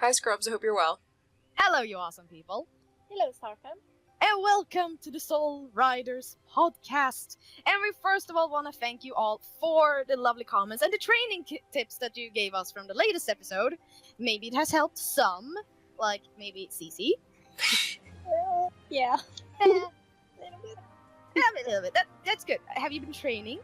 Hi Scrubs, I hope you're well. Hello, you awesome people. Hello, Starfam. And welcome to the Soul Riders podcast. And we first of all want to thank you all for the lovely comments and the training tips that you gave us from the latest episode. Maybe it has helped some, like maybe Cici. Yeah. A little bit. That's good. Have you been training?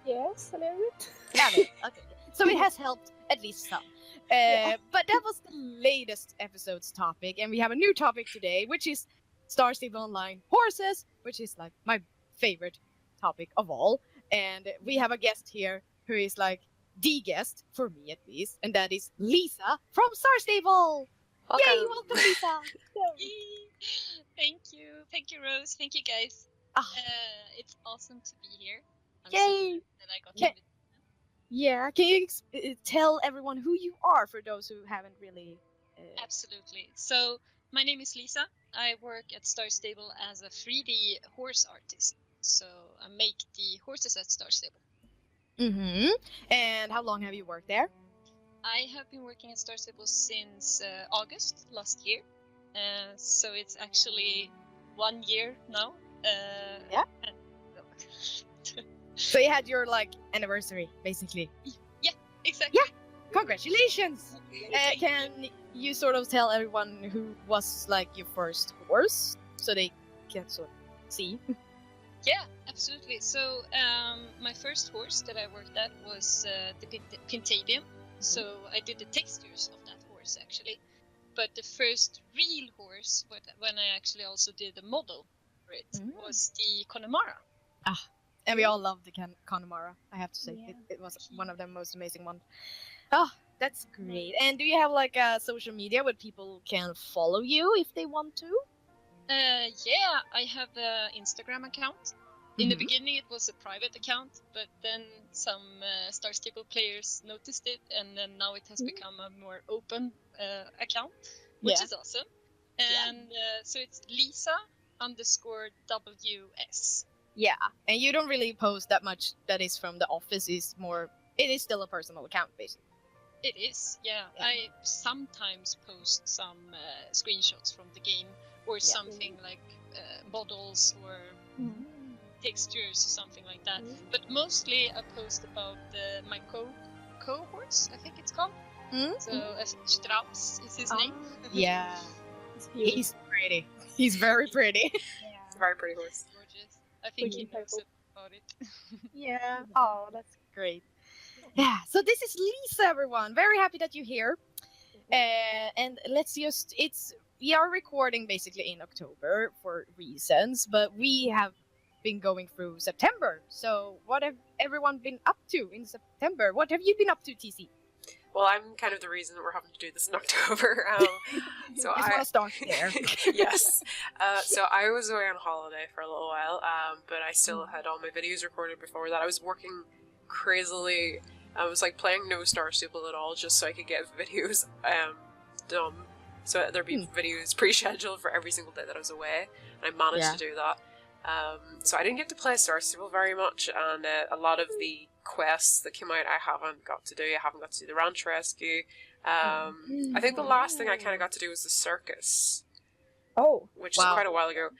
Yes, a little bit. Love it. Okay. So it has helped at least some. But that was the latest episode's topic, and we have a new topic today, which is Star Stable Online horses, which is like my favorite topic of all. And we have a guest here who is like the guest, for me at least, and that is Lisa from Star Stable. Welcome. Yay, welcome Lisa. Thank you Rose, thank you guys. It's awesome to be here. I'm so Yay. glad that I got invited. Yeah, can you tell everyone who you are for those who haven't really... Absolutely. So, my name is Lisa. I work at Star Stable as a 3D horse artist. So, I make the horses at Star Stable. Mm-hmm. And how long have you worked there? I have been working at Star Stable since August last year. So, it's actually 1 year now. Yeah. So you had your like anniversary, basically. Yeah, exactly. Yeah, congratulations! Can you sort of tell everyone who was like your first horse, so they can sort of see? Yeah, absolutely. So my first horse that I worked at was the Pentabium. So I did the textures of that horse actually. But the first real horse, when I actually also did the model for it, was the Connemara. And we all love the Connemara, I have to say. Yeah. It was one of the most amazing ones. Oh, that's great. And do you have like a social media where people can follow you if they want to? Yeah, I have an Instagram account. In the beginning it was a private account, but then some Star Stable players noticed it, and then now it has become a more open account, which is awesome. And so it's Lisa_WS. Yeah, and you don't really post that much that is from the office, it is still a personal account, basically. It is, yeah. I sometimes post some screenshots from the game, or something like models or textures, something like that. But mostly I post about my cohorts, I think it's called. So Strauss is his name. Yeah, he's pretty. He's very pretty. It's a very pretty horse. Gorgeous. I think he knows about it. Yeah. Oh, that's great. Yeah. So this is Lisa, everyone. Very happy that you're here. And let's just we are recording basically in October for reasons, but we have been going through September. So what have everyone been up to in September? What have you been up to, TC? Well, I'm kind of the reason that we're having to do this in October. So I want to start there. Yes. So I was away on holiday for a little while, but I still had all my videos recorded before that. I was working crazily. I was like playing no Star Stable at all, just so I could get videos done. So there'd be videos pre-scheduled for every single day that I was away, and I managed to do that. So I didn't get to play Star Stable very much, and a lot of the quests that came out I haven't got to do. I haven't got to do the ranch rescue. I think the last thing I kind of got to do was the circus. Oh, which is quite a while ago.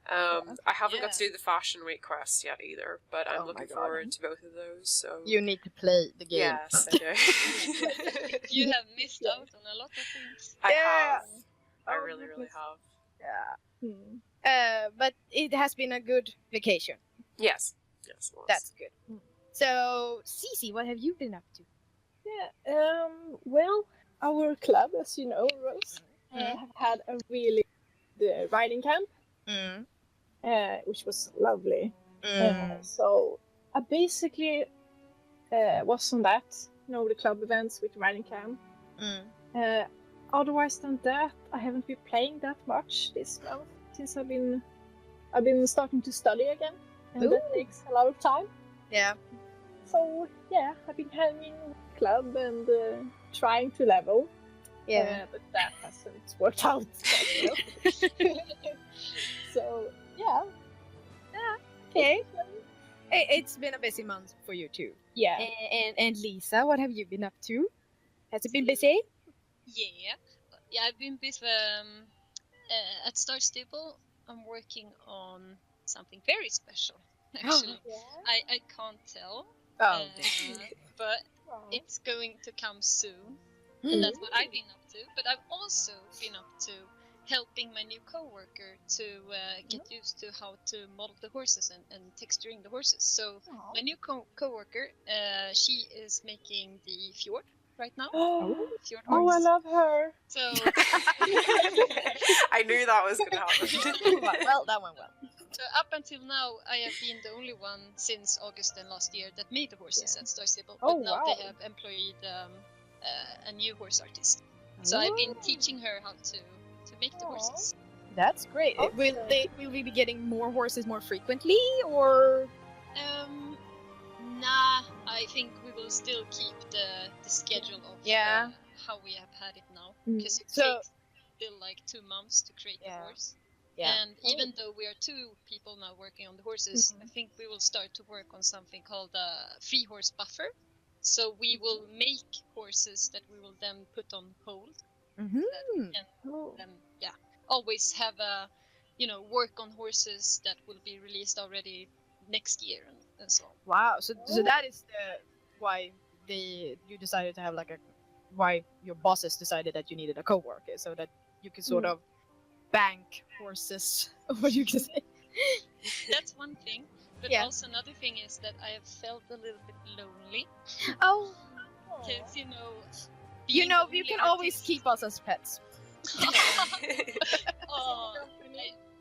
I haven't got to do the Fashion Week quests yet either, but I'm looking forward to both of those. So you need to play the game. Yes, I do. You have missed out on a lot of things. I have. I really have. Yeah. But it has been a good vacation. Yes. Yes, it was. That's good. So, Cici, what have you been up to? Yeah. Well, our club, as you know, Rose, have had a really good riding camp, which was lovely. So I basically was on that, the club events with riding camp. Otherwise than that, I haven't been playing that much this month since I've been starting to study again, and that takes a lot of time. Yeah. So yeah, I've been hanging with the club and trying to level. Yeah, but that hasn't worked out. So yeah. Okay. It's been a busy month for you too. Yeah. And Lisa, what have you been up to? Has it been busy? Yeah, I've been busy at Star Stable. I'm working on something very special. Actually, I can't tell, Oh, but it's going to come soon, and that's what I've been up to. But I've also been up to helping my new coworker to get used to how to model the horses and texturing the horses. So my new coworker, she is making the fjord right now. Fjord Oh, I horse. love her. So I knew that was going to happen. well, that went well. So up until now, I have been the only one since August and last year that made the horses at Star Stable. But now they have employed a new horse artist. So I've been teaching her how to make the horses. That's great. Okay. Will we be getting more horses more frequently, or? Nah, I think we will still keep the schedule of how we have had it now, because it takes still like 2 months to create the horse. Yeah. And even though we are 2 people now working on the horses, I think we will start to work on something called a free horse buffer. So we will make horses that we will then put on hold. And then, always have a, work on horses that will be released already next year and so on. Wow. So that is why you decided to have why your bosses decided that you needed a coworker, so that you can sort of bank horses, what you can say. That's one thing, but also another thing is that I have felt a little bit lonely. Oh, because you can always keep us as pets.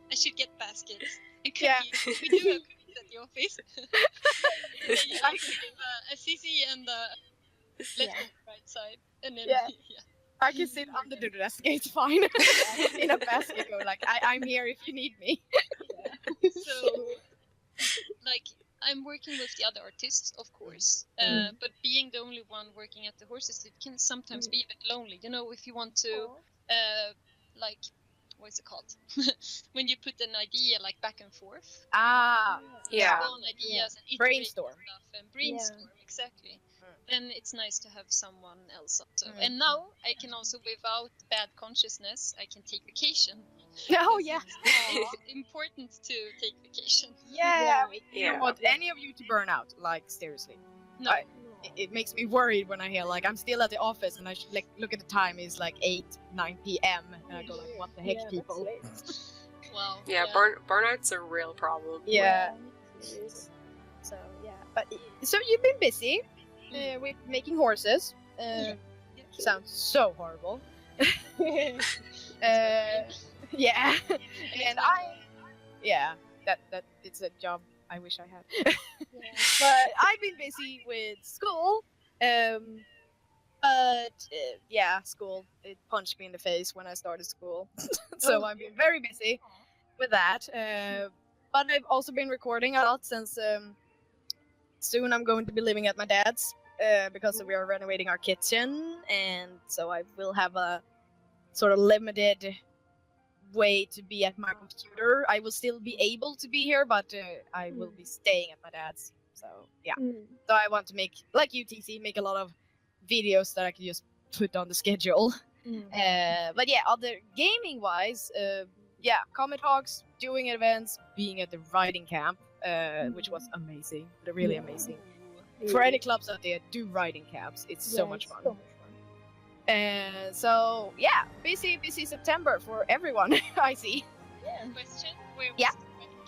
I should get baskets and cookies. We do have cookies at the office. I have a CC and a left on the right side, and then I can sit under the desk. It's fine. In a basket, go like I'm here if you need me. So, I'm working with the other artists, of course, but being the only one working at the horses, it can sometimes be a bit lonely. If you want to, what is it called? When you put an idea back and forth. Spawn ideas and brainstorm stuff and brainstorm exactly. Then it's nice to have someone else also. And now I can also, without bad consciousness, I can take vacation. Oh yeah. It's important to take vacation. We don't want any of you to burn out. Seriously. No. It makes me worried when I hear I'm still at the office and I should look at the time. It's 8-9 p.m. and I go what the heck, people. Wow. Yeah, burnout's a real problem. Yeah. So so you've been busy with making horses. Sounds so horrible. And that it's a job I wish I had. But I've been busy with school. School, it punched me in the face when I started school. So I've been very busy with that. But I've also been recording a lot since soon I'm going to be living at my dad's because we are renovating our kitchen, and so I will have a sort of limited way to be at my computer. I will still be able to be here, but I will be staying at my dad's. So so I want to make, like you, TC, make a lot of videos that I can just put on the schedule. But other gaming wise, Comet Hawks, doing events, being at the riding camp, which was amazing, really amazing. For any clubs out there, do riding camps. It's so much fun. So busy September for everyone. I see. Question: Where was the riding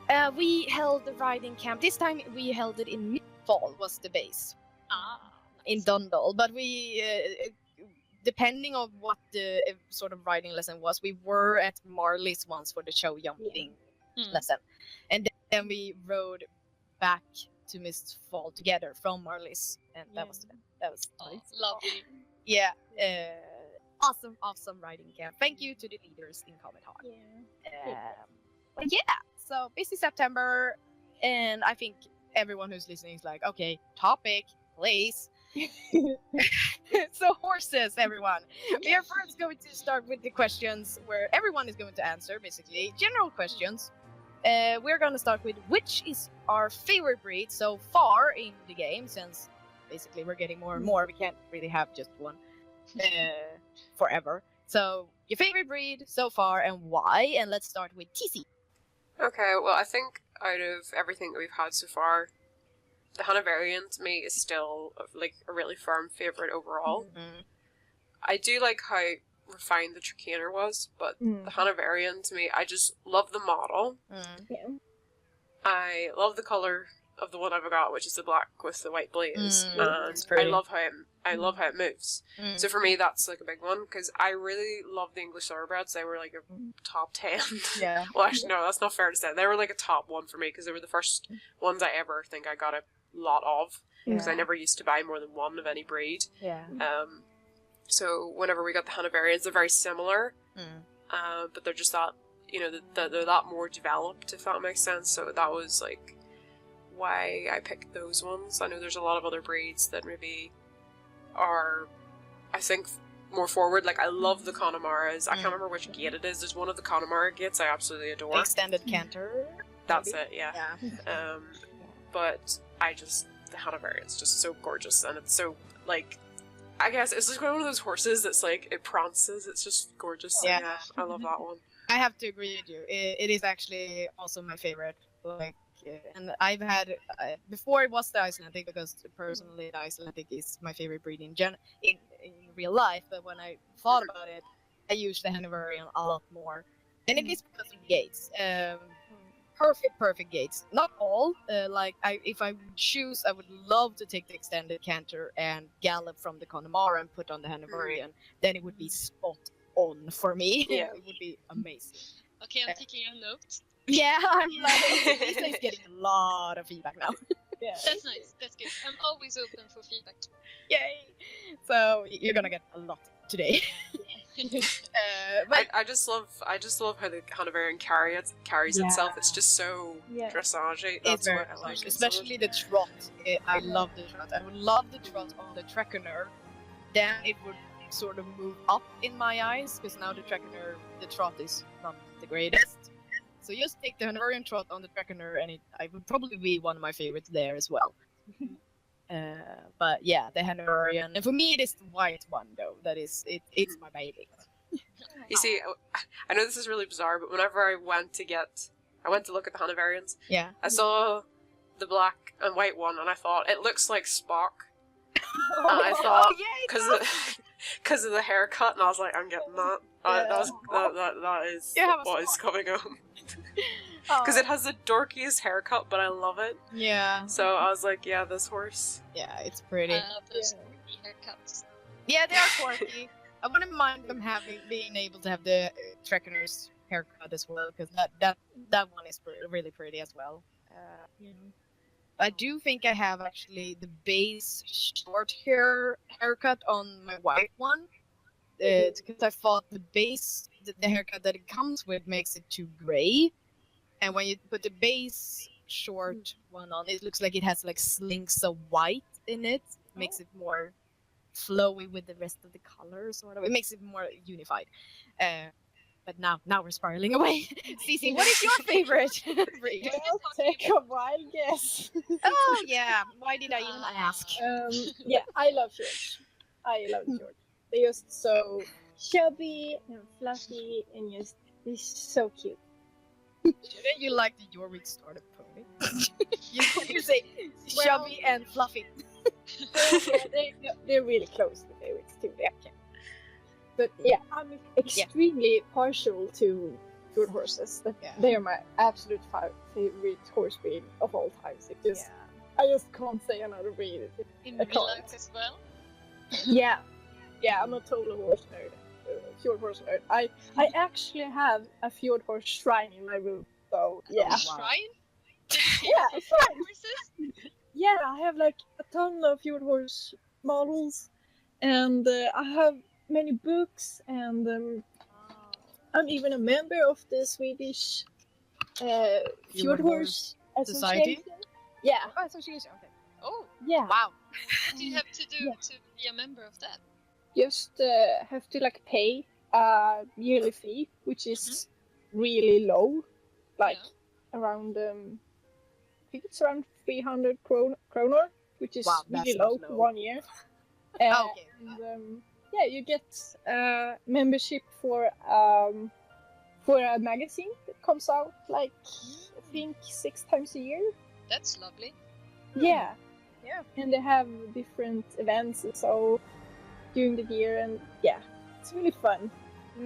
camp? We held the riding camp. This time we held it in mid-fall. Was the base in Dundal, but we depending on what the sort of riding lesson was, we were at Marley's once for the show jumping lesson, and then we rode back to Mistfall together from Marley's, and that was nice. Lovely. Yeah, awesome riding camp. Thank you to the leaders in Comet Hawk. So busy September, and I think everyone who's listening is like, okay, topic, please. So horses, everyone. We are first going to start with the questions where everyone is going to answer, basically general questions. We're going to start with which is our favorite breed so far in the game, since basically. We're getting more and more. We can't really have just one forever. So, your favorite breed so far and why? And let's start with TC. Okay, well, I think out of everything that we've had so far, the Hanoverian to me is still like a really firm favorite overall. Mm-hmm. I do like how refined the Trakeaner was, but the Hanoverian to me, I just love the model. Yeah. I love the color of the one I've got, which is the black with the white blaze, and I love how it moves. So for me, that's like a big one because I really love the English Thoroughbreds. They were like a top 10. Yeah. Well, actually, no, that's not fair to say. They were like a top 1 for me because they were the first ones I ever think I got a lot of because I never used to buy more than one of any breed. Yeah. So whenever we got the Hanoverians, they're very similar, but they're just that, you know, they're that more developed, if that makes sense. So that was like why I picked those ones. I know there's a lot of other breeds that maybe are, I think, more forward. Like, I love the Connemara's. I can't remember which gate it is. There's one of the Connemara gates I absolutely adore. Extended canter. That's it, yeah. But the Hanoverian's just so gorgeous, and it's so, like, I guess it's just one of those horses that's like, it prances, it's just gorgeous. Yeah. Yeah, I love that one. I have to agree with you. It is actually also my favorite. Like, and I've had before it was the Icelandic because personally the Icelandic is my favorite breed in real life. But when I thought about it, I use the Hanoverian a lot more, and it is because of gates. Perfect gates. Not all. If I would choose, I would love to take the extended canter and gallop from the Connemara and put on the Hanoverian. Then it would be spot on for me. Yeah. It would be amazing. Okay, I'm taking a note. Yeah, I'm like, Lisa is getting a lot of feedback now. Yeah. That's nice. That's good. I'm always open for feedback. Yay! So you're gonna get a lot today. But I just love how the Hanoverian carries itself. It's just so dressage. That's it's very what I like. especially the trot. I love the trot. I would love the trot on the Trakeaner. Then it would sort of move up in my eyes because now the Trakeaner, the trot is not the greatest. So just take the Hanoverian trot on the Trakeaner, and I would probably be one of my favorites there as well. But yeah, the Hanoverian, and for me it is the white one though. That is it's my baby. You see, I know this is really bizarre, but whenever I went to look at the Hanoverians, Yeah. I saw the black and white one, and I thought it looks like Spock. And I thought because of the haircut, and I was like, I'm getting that. That is what is coming home. Because it has the dorkiest haircut, but I love it. Yeah. So I was like, yeah, this horse. Yeah, it's pretty. I love those haircuts. Yeah, they are quirky. I wouldn't mind them being able to have the Trakeaner's haircut as well, because that one is really pretty as well. I do think I have actually the base short haircut on my white one. Because I thought the base, the haircut that it comes with makes it too grey. And when you put the base short one on, it looks like it has like slinks of white in it. Makes it more flowy with the rest of the color, sort of. It makes it more unified. But now we're spiraling away. Cece, what is your favorite breed? Well, take a wild guess. Oh yeah, why did I even ask? Yeah, I love George. I love George. They're just so chubby and fluffy and they're so cute. Shouldn't you like the Jorvik starter pony? you say chubby and fluffy. They're really close to favorites too. Yeah. But yeah, I'm extremely partial to Fjord horses. They are my absolute favorite horse breed of all times. I just can't say another breed. In real life as well? Yeah, I'm a total horse nerd. Fjord horse nerd. I actually have a fjord horse shrine in my room. So yeah. A shrine? Yeah, a shrine. Horses? Yeah, I have like a ton of fjord horse models, and I have many books, and I'm even a member of the Swedish Fjord Horse Society. Yeah. Oh, association. Okay. Oh, Yeah. Wow. what do you have to do to be a member of that? Just have to like pay a yearly fee, which is really low, like around I think it's around 300 kroner. which is Wow, that really seems low, low. 1 year. Okay. And yeah, you get membership for a magazine that comes out like I think 6 times a year. That's lovely. Yeah. Yeah. And they have different events and so during the year, and yeah, it's really fun.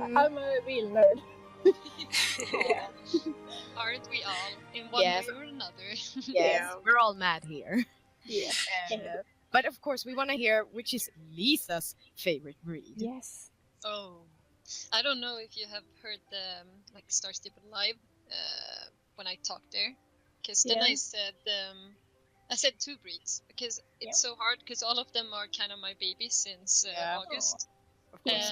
I'm a real nerd. Aw. Aren't we all in one Yes. way or another? Yes, Yeah. we're all mad here. Yeah. But of course, we want to hear which is Lisa's favorite breed. Yes. Oh, I don't know if you have heard the like Star Stable Live when I talked there, because then Yeah. I said 2 breeds because it's so hard because all of them are kind of my babies since Yeah. August. Of course.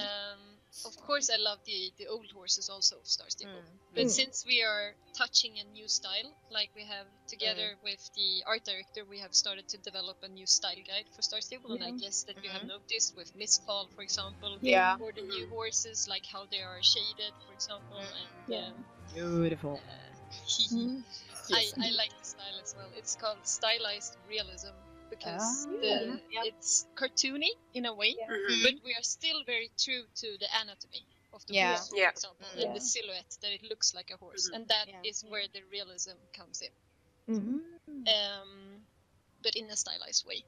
Of course, I love the old horses also of Star Stable. But since we are touching a new style, like we have together with the art director, we have started to develop a new style guide for Star Stable, and I guess that you have noticed with Mistfall, for example, Yeah. or the new horses, like how they are shaded, for example, and Yeah. Beautiful. I like the style as well. It's called stylized realism because Yeah. it's cartoony in a way, Mhm. but we are still very true to the anatomy of the Yeah. horse, for Yeah. example, Yeah. and the silhouette that it looks like a horse, Mhm. and that is Yeah. where the realism comes in, Mm-hmm. but in a stylized way.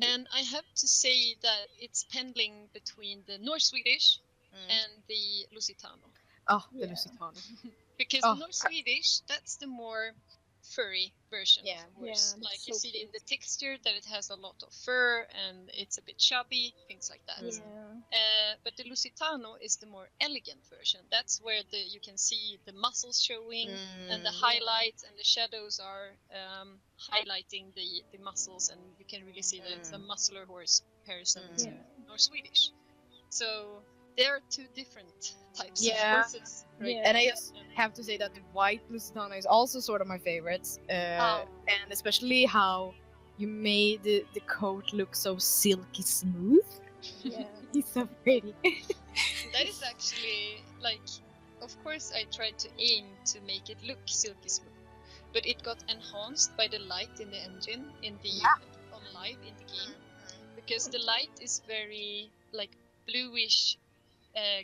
And I have to say that it's pendling between the North Swedish and the Lusitano. Oh, the Yeah. Lusitano. Because Oh. the North Swedish, that's the more furry version Yeah. of the horse. Yeah, Like it's you so see it in cute. the texture that it has a lot of fur and it's a bit chubby, things like that. Yeah. But the Lusitano is the more elegant version. That's where you can see the muscles showing and the highlights and the shadows are highlighting the muscles, and you can really see that it's a muscular horse comparison to North Swedish. So there are 2 different types of Yeah. horses. Right? Yeah. And I just have to say that the white Lusitano is also sort of my favorites, and especially how you made the coat look so silky smooth. Yeah. He's so pretty. That is actually like, of course, I tried to aim to make it look silky smooth, but it got enhanced by the light in the engine on live in the game, because the light is very like bluish,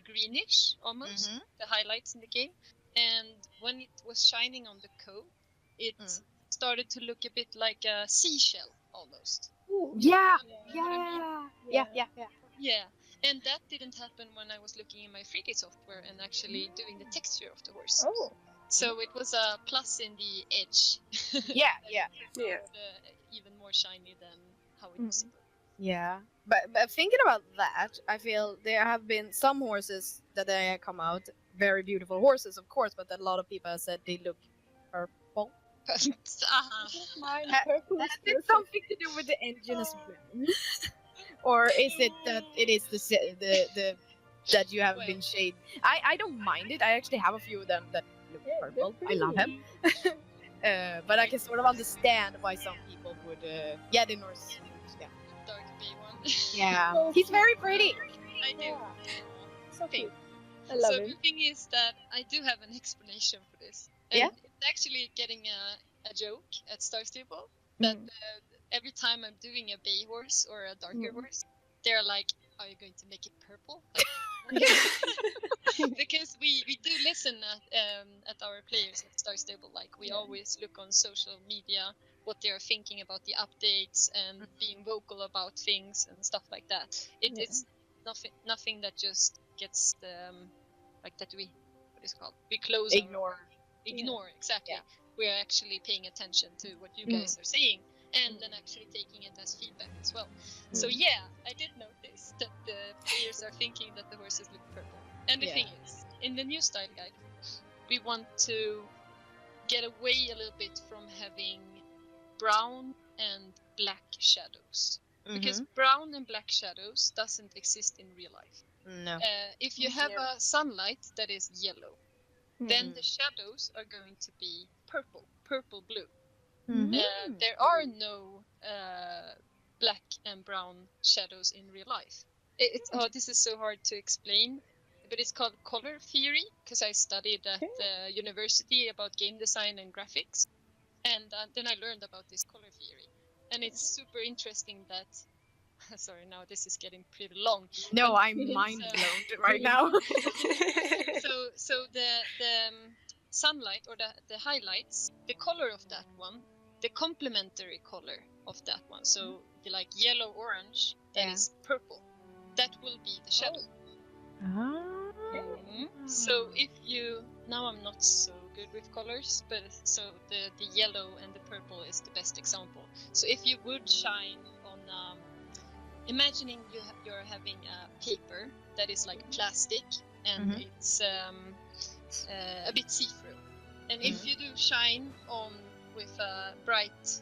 greenish almost. The highlights in the game, and when it was shining on the coat, it started to look a bit like a seashell almost. Ooh. Yeah. You know what I mean? Yeah. Yeah, and that didn't happen when I was looking in my 3D software and actually doing the texture of the horse. Oh. So it was a plus in the edge. Yeah. Yeah. Even more shiny than how it was. Yeah. But thinking about that, I feel there have been some horses that they have come out, very beautiful horses, of course, but a lot of people have said they look purple. Mine Ha- purple is Has it perfect. something to do with the engine as well? Or is it that it is the that you have Well. been shaded? I don't mind it. I actually have a few of them that look Yeah, purple. they're I love him. But I can sort of understand why some people would. The Norse. Yeah. Dark B one. Yeah. So He's very pretty. I do. Yeah. So Okay. cute. I love So him. the thing is that I do have an explanation for this. Yeah? And it's actually getting a joke at Star Stable that every time I'm doing a bay horse or a darker horse, they're like, "Are you going to make it purple?" Because we do listen at our players at Star Stable. Like we always look on social media what they are thinking about the updates and being vocal about things and stuff like that. It's nothing that just gets like that we what is it called? We close Ignore. ignore exactly. Yeah. We're actually paying attention to what you guys are saying and then actually taking it as feedback as well. So yeah, I did notice that the players are thinking that the horses look purple. And the thing is, in the new style guide, we want to get away a little bit from having brown and black shadows. Because brown and black shadows doesn't exist in real life. No. If you have a sunlight that is yellow, then the shadows are going to be purple blue. There are no black and brown shadows in real life. This is so hard to explain, but it's called color theory because I studied at the university about game design and graphics, and then I learned about this color theory. and it's super interesting that. Sorry, now this is getting pretty long. No, But I'm mind blown right now. so the sunlight or the highlights, the color of that one, the complementary color of that one. So the like yellow orange, that is purple. That will be the shadow. So if you now I'm not so good with colors, but so the yellow and the purple is the best example. So if you would shine on imagining you're having a paper that is like plastic and it's a bit see-through, and if you do shine on with a bright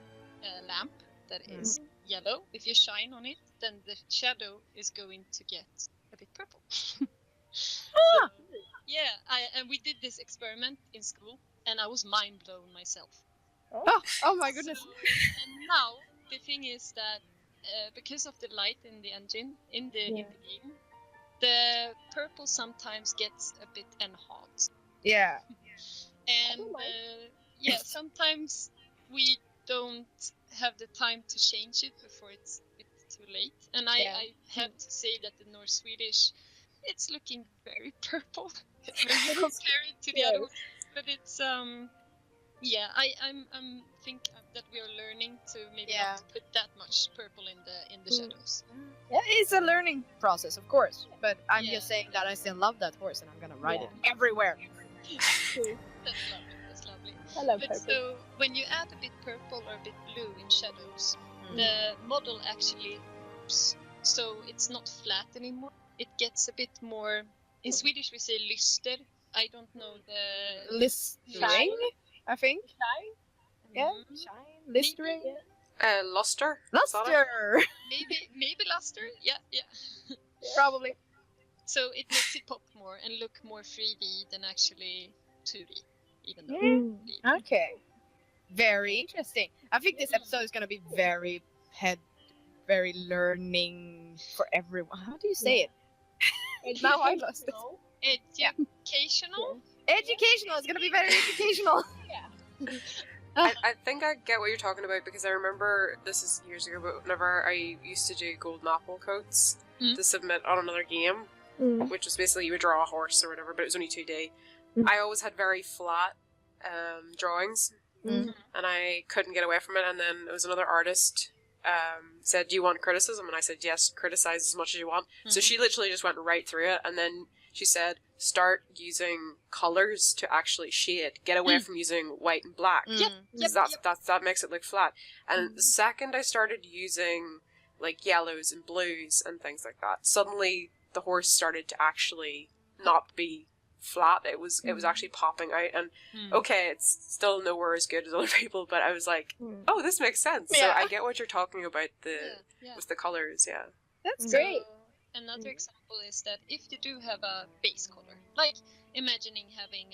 lamp that is yellow, if you shine on it, then the shadow is going to get a bit purple. So, and we did this experiment in school, and I was mind blown myself. Oh my goodness! And now the thing is that because of the light in the engine in the game, the purple sometimes gets a bit enhanced. Yeah. And sometimes we don't have the time to change it before it's too late. And I have to say that the North Swedish, it's looking very purple compared to the other one. But it's I'm think that we are learning to maybe not put that much purple in the shadows. Yeah, it's a learning process, of course. But I'm just saying that I still love that horse, and I'm gonna ride it everywhere. That's lovely. I love but purple. So when you add a bit purple or a bit blue in shadows, the model actually moves. So it's not flat anymore. It gets a bit more. In Swedish we say lyster. I don't know the Listering, I think. Shine? Yeah, shine, listering. Luster? Luster! Maybe luster. Yeah. Probably. So it makes it pop more and look more 3D than actually 2D, even though. Okay. Very interesting. I think this episode is gonna be very learning for everyone. How do you say it? Now I lost it. Educational? Educational. It's gonna be very educational. I think I get what you're talking about, because I remember, this is years ago, but whenever I used to do golden apple coats to submit on another game, which was basically you would draw a horse or whatever, but it was only 2D. I always had very flat drawings, and I couldn't get away from it. And then it was another artist said, "Do you want criticism?" And I said, "Yes, criticize as much as you want." So she literally just went right through it, and then she said, "Start using colors to actually shade. Get away from using white and black. Because that makes it look flat." And the second I started using like yellows and blues and things like that, suddenly the horse started to actually not be flat. It was actually popping out, and okay, it's still nowhere as good as other people, but I was like, oh, this makes sense. So I get what you're talking about with the colors. That's great. Another example is that if you do have a base color, like imagining having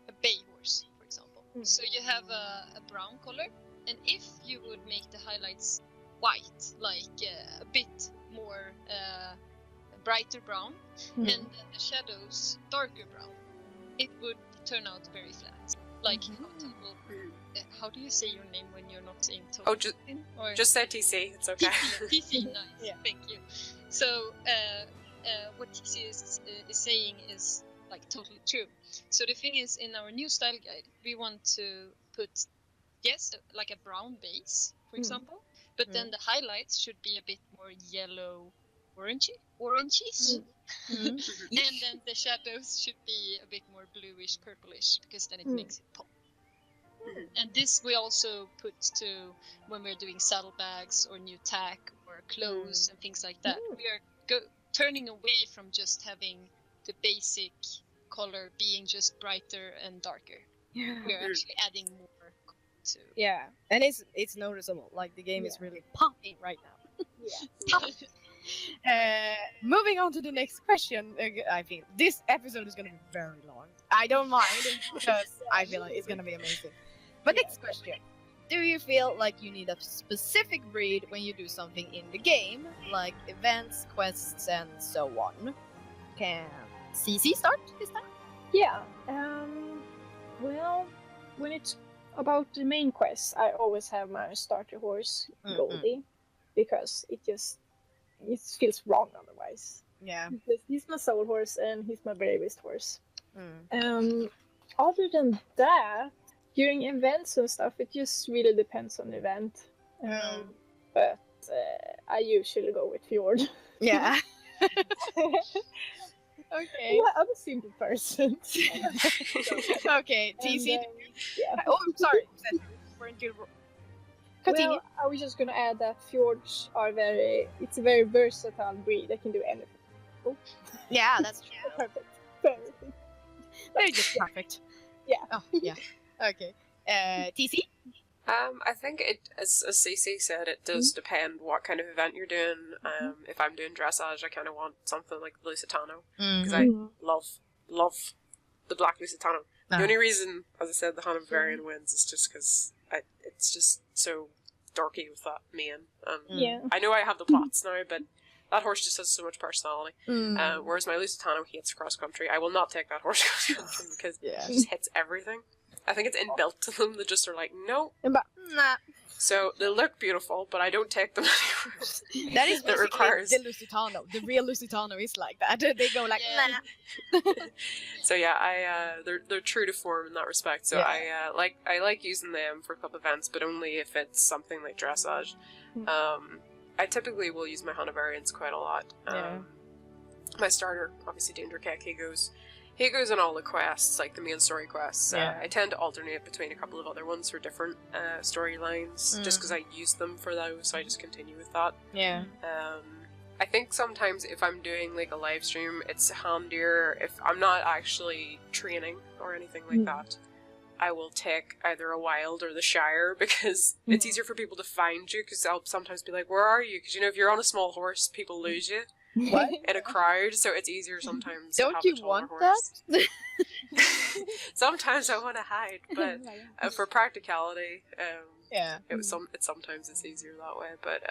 a bay horse, for example. So you have a brown color, and if you would make the highlights white, like a bit more brighter brown, and then the shadows darker brown, it would turn out very flat. Like how do you say your name when you're not saying total? Oh, just say TC. It's okay. TC, nice. Thank you. So what TC is saying is like totally true. So the thing is, in our new style guide, we want to put like a brown base, for example, but then the highlights should be a bit more yellow, oranges, and then the shadows should be a bit more bluish, purplish, because then it makes it pop. And this we also put to when we're doing saddlebags or new tack or clothes and things like that. We are turning away from just having the basic color being just brighter and darker. We're actually adding more to. Yeah, and it's noticeable. Like the game is really popping right now. Moving on to the next question. I think this episode is gonna be very long. I don't mind because I feel like it's gonna be amazing. But next question. Do you feel like you need a specific breed when you do something in the game? Like events, quests, and so on? Can CC start this time? Yeah. Well, when it about the main quest, I always have my starter horse, Goldie, because it feels wrong otherwise. Yeah. Because he's my soul horse and he's my bravest horse. Other than that, during events and stuff, it just really depends on the event. But I usually go with Fjord. Yeah. Okay. Yeah, I'm a simple person. Okay, TC. Yeah. Oh, sorry. Continue. Well, I was just gonna add that fjords are it's a very versatile breed. They can do anything. Oh. Yeah, that's true. Perfect. They're just perfect. Yeah. Oh, yeah. Okay. TC? I think as Cece said, it does depend what kind of event you're doing. If I'm doing dressage, I kind of want something like Lusitano, because I love the black Lusitano. The only reason, as I said, the Hanoverian wins is just because it's just so dorky with that mane. I know I have the plots now, but that horse just has so much personality. Whereas my Lusitano hates cross country. I will not take that horse cross country because it just hits everything. I think it's inbuilt to them. They just are like, no. Nah. So they look beautiful, but I don't take them anywhere. That is that requires the Lusitano. The real Lusitano is like that. They go like, nah. So yeah, they're true to form in that respect. So I like using them for club events, but only if it's something like dressage. I typically will use my Hanoverians quite a lot. My starter, obviously Dragonglass, he goes on all the quests, like the main story quests. I tend to alternate between a couple of other ones for different storylines, just because I use them for those, so I just continue with that. Yeah. I think sometimes if I'm doing like a live stream, it's handier if I'm not actually training or anything like that. I will take either a wild or the Shire, because it's easier for people to find you, because I'll sometimes be like, where are you? Because, if you're on a small horse, people lose you. What? In a crowd, so it's easier sometimes to Don't have you a taller want horse. that? Sometimes I want to hide, but for practicality, sometimes it's easier that way. But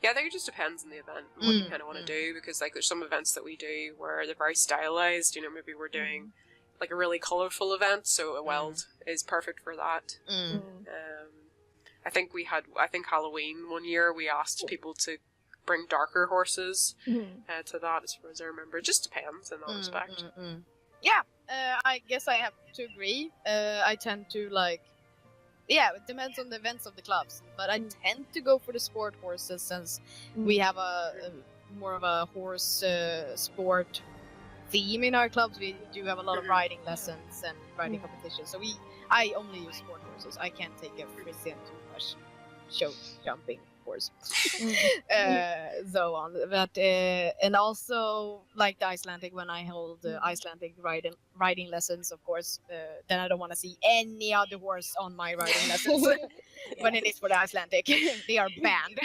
I think it just depends on the event and what you kind of want to do, because like there's some events that we do where they're very stylized. Maybe we're doing like a really colourful event, so a weld is perfect for that. I think Halloween one year we asked people to bring darker horses to that, as far as I remember. It just depends in that respect. Yeah, I guess I have to agree. I tend to it depends on the events of the clubs, but I tend to go for the sport horses, since we have a more of a horse sport theme in our clubs. We do have a lot of riding lessons and riding competitions, so I only use sport horses. I can't take a Frisian too much show jumping horse. So on, but and also like the Icelandic, when I hold Icelandic riding lessons, of course, then I don't want to see any other horse on my riding lessons. When it is for the Icelandic, they are banned.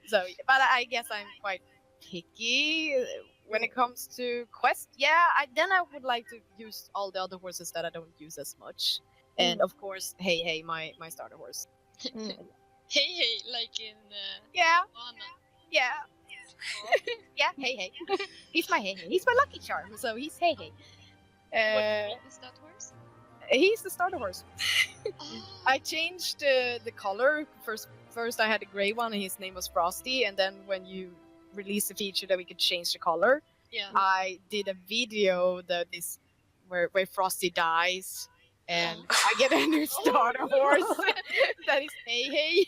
So, but I guess I'm quite picky when it comes to quest. Then I would like to use all the other horses that I don't use as much, and of course, hey, my starter horse. Hey, like in Moana. Yeah, hey. He's my hey. He's my lucky charm, so he's hey. What breed is that horse? He's the starter horse. I changed the color. First I had a gray one, and his name was Frosty, and then when you released the feature that we could change the color, I did a video where Frosty dies. And I get a new starter horse that is hey.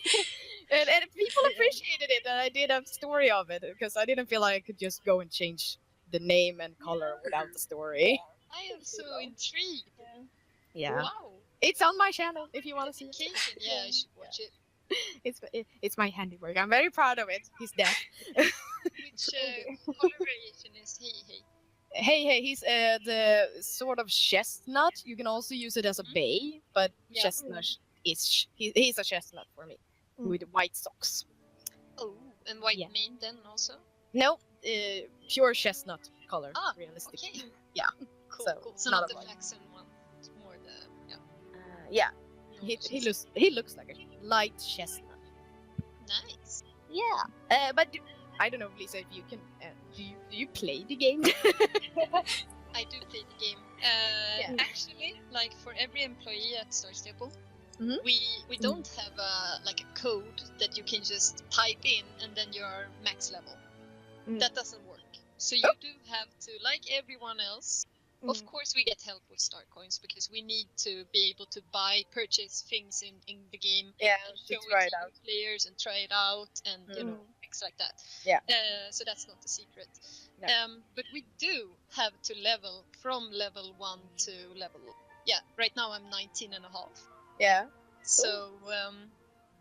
And people appreciated it, and I did a story of it, because I didn't feel like I could just go and change the name and color without the story. I am so intrigued. Yeah. Wow. It's on my channel if you want to see it. Yeah, I should watch it. It's my handiwork. I'm very proud of it. He's dead. Which color variation is hey? Hey, he's the sort of chestnut. You can also use it as a bay, but chestnut-ish. He's a chestnut for me, with white socks. Oh, and white mane then also? No, pure chestnut color, realistically. Okay. Yeah. Cool. So not the flaxen one. It's more the he looks like a light chestnut. Nice. Yeah. But I don't know, Lisa, if you can. Do you play the game? I do play the game. Actually, like for every employee at Star Stable, we don't have a code that you can just type in and then you're max level. That doesn't work. So you do have to, like everyone else. Of course, we get help with star coins because we need to be able to purchase things in the game. Yeah, and to show try it it to out. players and try it out and things like that. Yeah. So that's not a secret. No. But we do have to level from level 1 to level. Yeah, right now I'm 19 and a half. Yeah. So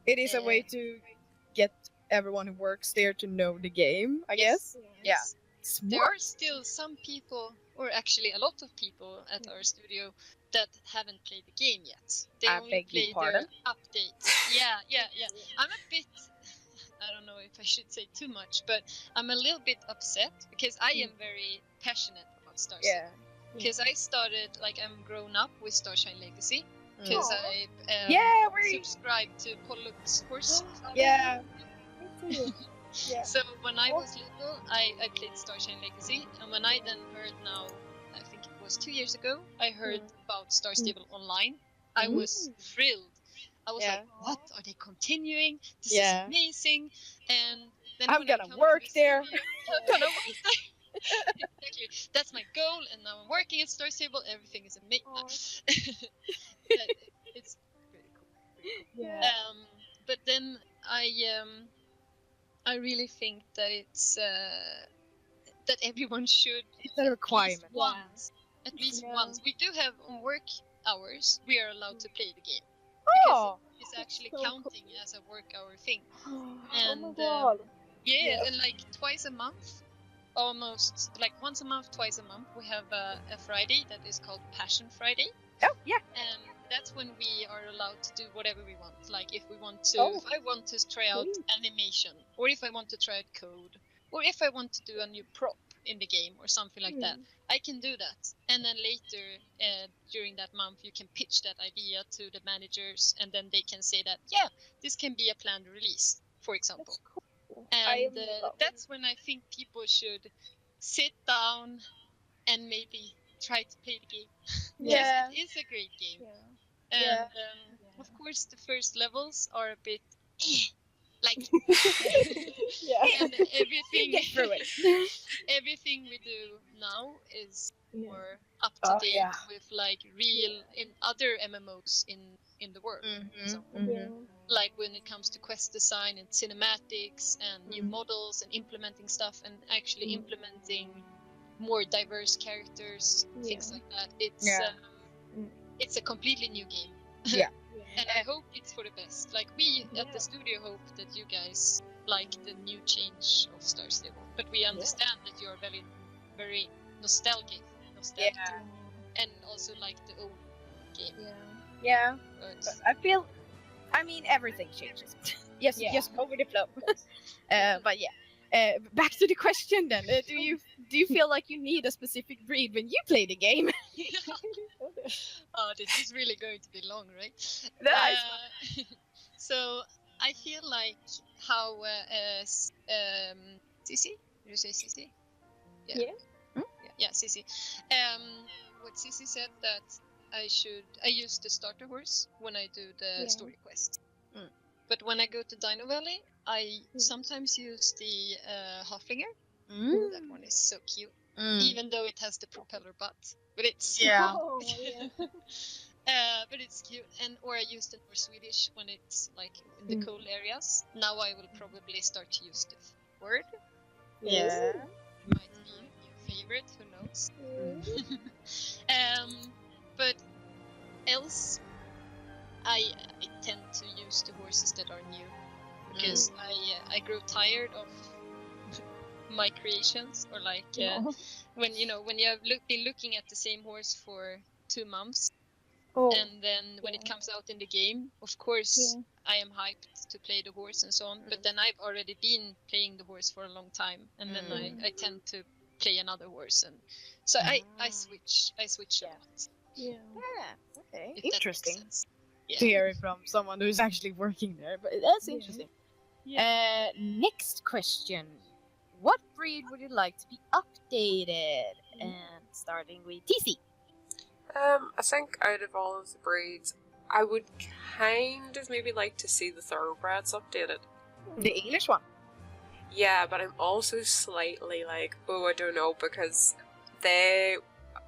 it is a way to get everyone who works there to know the game, I guess. Yeah. Smart. There are still some people, or actually a lot of people at our studio that haven't played the game yet. They only play the updates. Yeah. I'm a bit, I don't know if I should say too much, but I'm a little bit upset because I am very passionate about Star Stable. Because I started, I'm grown up with Starshine Legacy. Because I subscribed to Pollux Horse. Yeah. Me too. Yeah. So when I was little, I played Starshine Legacy, and when I then heard now, I think it was 2 years ago, I heard about Star Stable Online, I was thrilled. I was like, what? Are they continuing? This is amazing. And then I'm gonna work there. I'm gonna work there. Exactly. That's my goal, and now I'm working at Star Stable. Everything is amazing. It's pretty cool. Yeah. But then I really think that it's that everyone should It's a requirement. At least once. We do have on work hours. We are allowed to play the game. Oh, it's actually so counting as a work hour thing. And, oh my god. And twice a month, almost once a month, twice a month, we have a Friday that is called Passion Friday. Oh yeah. And that's when we are allowed to do whatever we want. Like if we want to, if I want to try out animation, or if I want to try out code, or if I want to do a new prop in the game or something like that, I can do that. And then later during that month, you can pitch that idea to the managers, and then they can say that, this can be a planned release, for example. That's cool. And that's when I think people should sit down and maybe try to play the game. Because it is a great game. And of course the first levels are a bit and everything we do now is more up to date with real in other MMOs in the world. Like when it comes to quest design and cinematics and new models and implementing stuff and actually implementing more diverse characters, things like that. It's a completely new game. And I hope it's for the best. We at the studio hope that you guys like the new change of Star Stable. But we understand that you're very, very nostalgic. And also like the old game. But I mean, everything changes. Just go with the flow. But back to the question then. Do you feel like you need a specific breed when you play the game? Oh, this is really going to be long, right? So I feel like how Cici? Did you say Cici? Yeah, Cici. What Cici said that I use the starter horse when I do the story quest. But when I go to Dino Valley, I sometimes use the Halflinger. That one is so cute. Even though it has the propeller butt. But it's but it's cute. Or I use the more Swedish when it's in the cold areas. Now I will probably start to use the word. Yeah. Might be a new favorite, who knows? But else I tend to use the horses that are new because I grow tired of my creations, or when you have been looking at the same horse for 2 months, and then when it comes out in the game, of course I am hyped to play the horse and so on, but then I've already been playing the horse for a long time, and then I tend to play another horse, and so I switch a lot. Okay. If that Interesting makes sense. to hear it from someone who's actually working there, but that's interesting. Next question. What breed would you like to be updated? And starting with TC. I think out of all of the breeds, I would kind of maybe like to see the thoroughbreds updated. The English one. Yeah, but I'm also slightly like, oh, I don't know, because they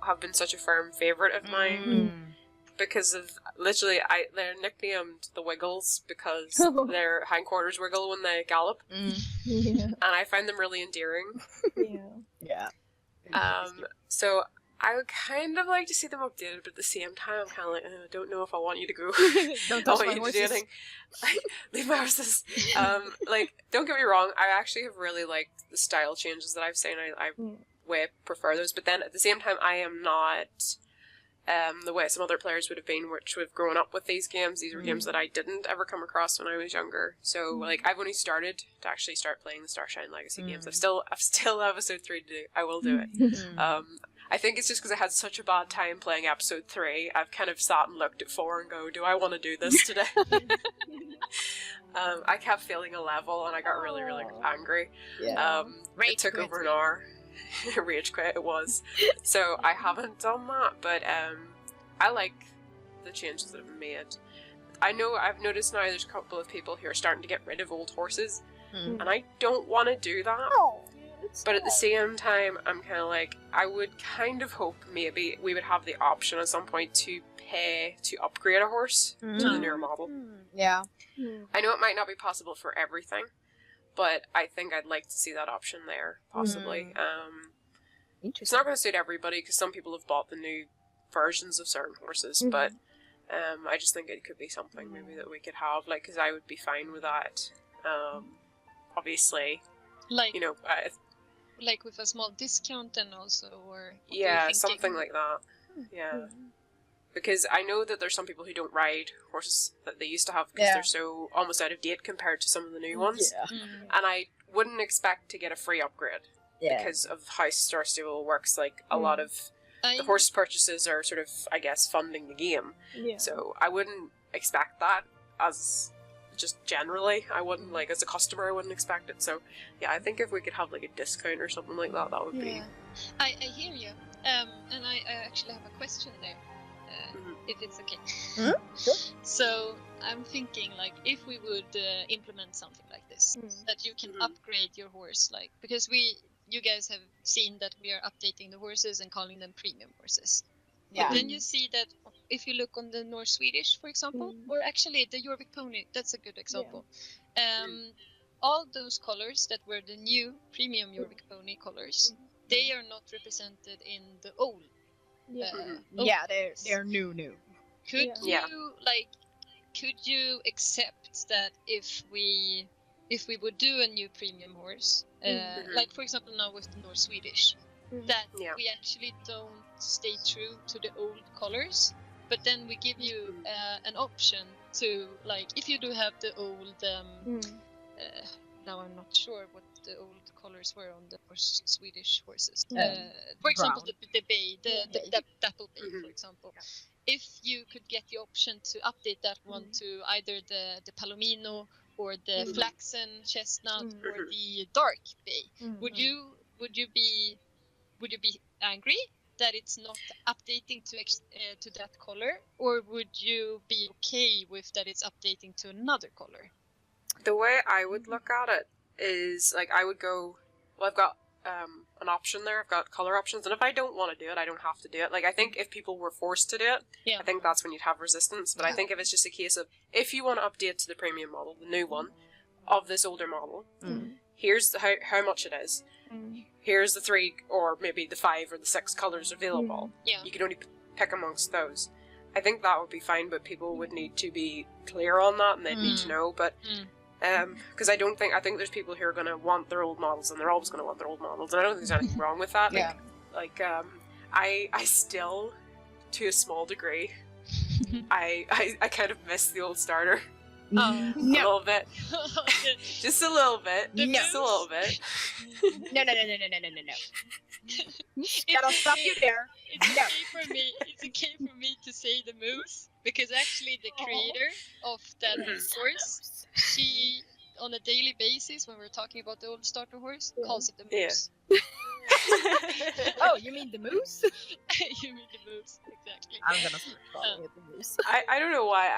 have been such a firm favourite of mine. Because of, literally, they're nicknamed the Wiggles because their hindquarters wiggle when they gallop. Yeah. And I find them really endearing. Yeah. So I would kind of like to see them updated, but at the same time, I'm kind of like, I don't know if I want you to go. Don't I touch want my you to do horses. anything. Leave my horses. Like, don't get me wrong, I actually have really liked the style changes that I've seen. I way prefer those, but then at the same time, I am not the way some other players would have been, which would have grown up with these games. These were games that I didn't ever come across when I was younger. So, like, I've only started to actually start playing the Starshine Legacy games. I've still episode 3 to do. I will do it. I think it's just because I had such a bad time playing episode 3. I've kind of sat and looked at 4 and go, do I want to do this today? I kept failing a level and I got really, really angry. It took over an hour. Rage quit, it was. So I haven't done that, but I like the changes that have been made. I know I've noticed now there's a couple of people who are starting to get rid of old horses, and I don't want to do that. But at the same time, I'm kind of like, I would kind of hope maybe we would have the option at some point to pay to upgrade a horse to the newer model. Yeah. I know it might not be possible for everything, but I think I'd like to see that option there, possibly. It's not going to suit everybody, because some people have bought the new versions of certain horses, but I just think it could be something maybe that we could have, like, because I would be fine with that. Obviously, Like, you know, like with a small discount and also, or... what are you yeah, thinking? something like that. Yeah. Because I know that there's some people who don't ride horses that they used to have because they're so almost out of date compared to some of the new ones. And I wouldn't expect to get a free upgrade because of how Star Stable works. Like, a lot of the horse purchases are sort of, I guess, funding the game. So I wouldn't expect that as just generally. I wouldn't, like, as a customer, I wouldn't expect it. So, yeah, I think if we could have, like, a discount or something like that, that would be... I hear you. And I actually have a question there. If it's okay. Sure. So I'm thinking, like, if we would implement something like this, that you can upgrade your horse, like, because you guys have seen that we are updating the horses and calling them premium horses. Yeah. But then you see that if you look on the North Swedish, for example, or actually the Jorvik pony, that's a good example. All those colors that were the new premium Jorvik pony colors, they are not represented in the old. They're new. Could you accept that if we would do a new premium horse, like for example now with the North Swedish, that we actually don't stay true to the old colors, but then we give you an option to, like, if you do have the old now I'm not sure what the old colors were on the Swedish horses. For example, the bay, the dapple bay, for example. If you could get the option to update that one to either the palomino or the flaxen chestnut or the dark bay, would you be angry that it's not updating to that color, or would you be okay with that it's updating to another color? The way I would look at it is, like, I would go, well, I've got an option there, I've got color options, and if I don't want to do it, I don't have to do it. Like, I think if people were forced to do it, I think that's when you'd have resistance, but I think if it's just a case of, if you want to update to the premium model, the new one, of this older model, here's how much it is, here's the 3, or maybe the 5 or the 6 colors available, you can only pick amongst those. I think that would be fine, but people would need to be clear on that, and they'd need to know, but... because I think there's people who are going to want their old models, and they're always going to want their old models, and I don't think there's anything wrong with that. I still, to a small degree, I kind of miss the old starter. A little bit. Just a little bit. Just a little bit. No. Gotta stop you there. It's okay for me to say the moose, because actually the creator of that horse, she, on a daily basis, when we're talking about the old starter horse, calls it the moose. Oh, you mean the moose? You mean the moose, exactly. I'm gonna start calling it the moose. I don't know why.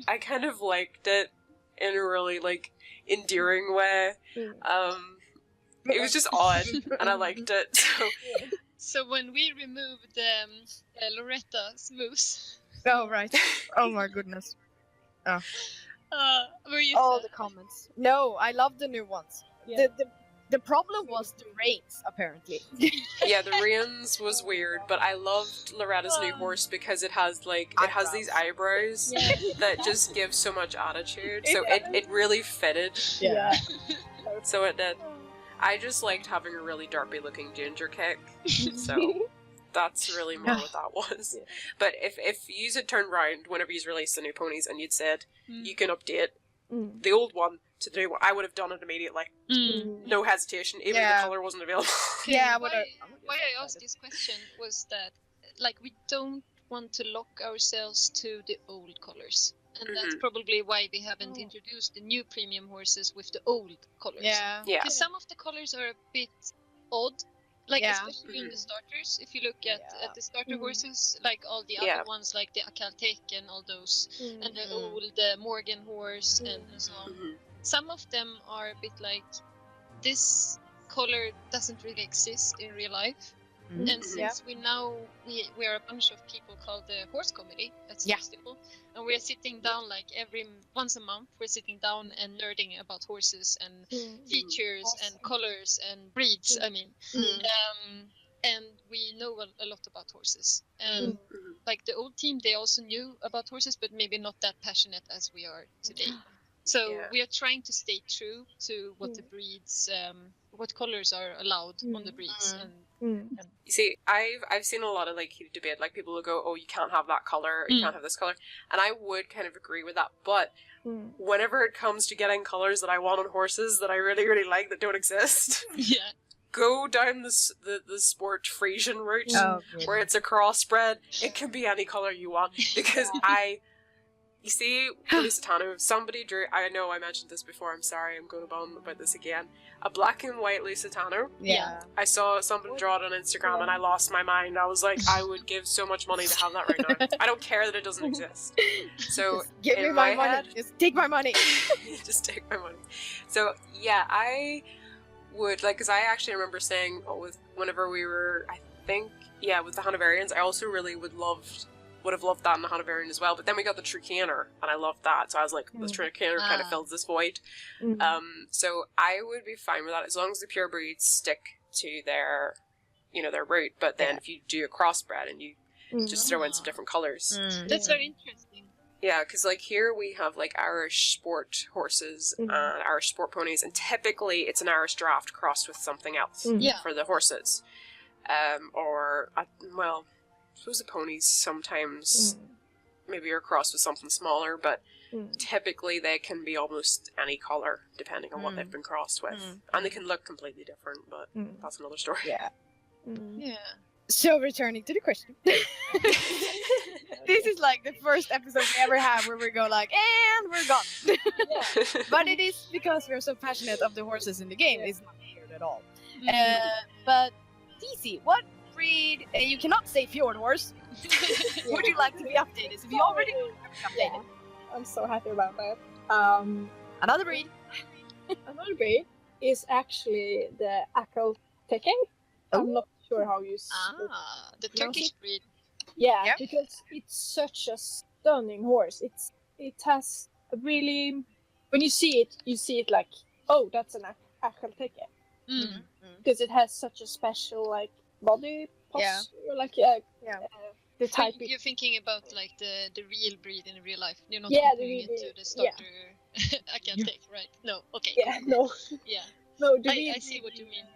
I kind of liked it in a really like endearing way. It was just odd, and I liked it. So when we removed Loretta's moose, Oh, right. Oh my goodness. were you All sad? the comments. No, I love the new ones. Yeah. The problem was the reins, apparently. Yeah, the reins was weird, but I loved Loretta's new horse because it has these eyebrows Yeah. that just give so much attitude. So it really fitted. Yeah. So it did. I just liked having a really derpy looking ginger cake. So that's really more what that was. Yeah. But if you had turned round whenever you released the new ponies and you'd said you can update the old one to do what I would have done it immediately. No hesitation, even if Yeah. the colour wasn't available. Yeah, why I asked this question was that, like, we don't want to lock ourselves to the old colors. And that's probably why we haven't introduced the new premium horses with the old colors. Yeah. Yeah. Because some of the colors are a bit odd. Like, Yeah. especially in the starters. If you look at the starter Mm. horses, like all the Yeah. other ones, like the Akaltek and all those, and the old Morgan horse and so on. Some of them are a bit like, this color doesn't really exist in real life. And since we are a bunch of people called the Horse Committee at Festival, and we're sitting down like once a month, we're sitting down and nerding about horses and features and colors and breeds. I mean, and we know a lot about horses. And like the old team, they also knew about horses, but maybe not that passionate as we are today. So we are trying to stay true to what the breeds, what colors are allowed on the breeds. And You see, I've seen a lot of like heated debate, like people will go, "Oh, you can't have that color, or you can't have this color," and I would kind of agree with that. But whenever it comes to getting colors that I want on horses that I really really like that don't exist, yeah. go down the sport Frisian route, where it's a crossbred. It can be any color you want because You see, Lusitano, somebody drew, I know I mentioned this before, I'm sorry, I'm going on about this again. A black and white Lusitano. Yeah. I saw somebody draw it on Instagram and I lost my mind. I was like, I would give so much money to have that right now. I don't care that it doesn't exist. So, Just give me in my my money. head, Just take my money. just take my money. So, yeah, I would, like, because I actually remember saying, whenever we were, I think, with the Hanoverians, I also really would have loved that in the Hanoverian as well, but then we got the Trucaner, and I loved that, so I was like, this Trucaner kind of fills this void. So I would be fine with that, as long as the pure breeds stick to their root, but then if you do a crossbred and you just throw in some different colours. That's very interesting. Yeah, because like here we have like Irish sport horses and Irish sport ponies, and typically it's an Irish draft crossed with something else for the horses. I suppose the ponies sometimes maybe are crossed with something smaller, but typically they can be almost any colour depending on what they've been crossed with. And they can look completely different, but that's another story. Yeah. Yeah. So returning to the question. This is like the first episode we ever have where we go like, and we're gone. But it is because we're so passionate of the horses in the game. It's not weird at all. But DC, what breed? You cannot say fjord horse. Would you like to be updated? If you already updated. I'm so happy about that. Another breed. Another breed is actually the Akalteke. I'm not sure how you The Turkish breed. Yeah, Yep. because it's such a stunning horse. It has a really, when you see it like, oh, that's an Akalteke. Because it has such a special like body posture, like the type. You're thinking about like the real breed in real life. You're not Yeah, the comparing real it to breed, the starter. I can't take right. No, okay. Yeah, no, Yeah, no. The real I see what you mean.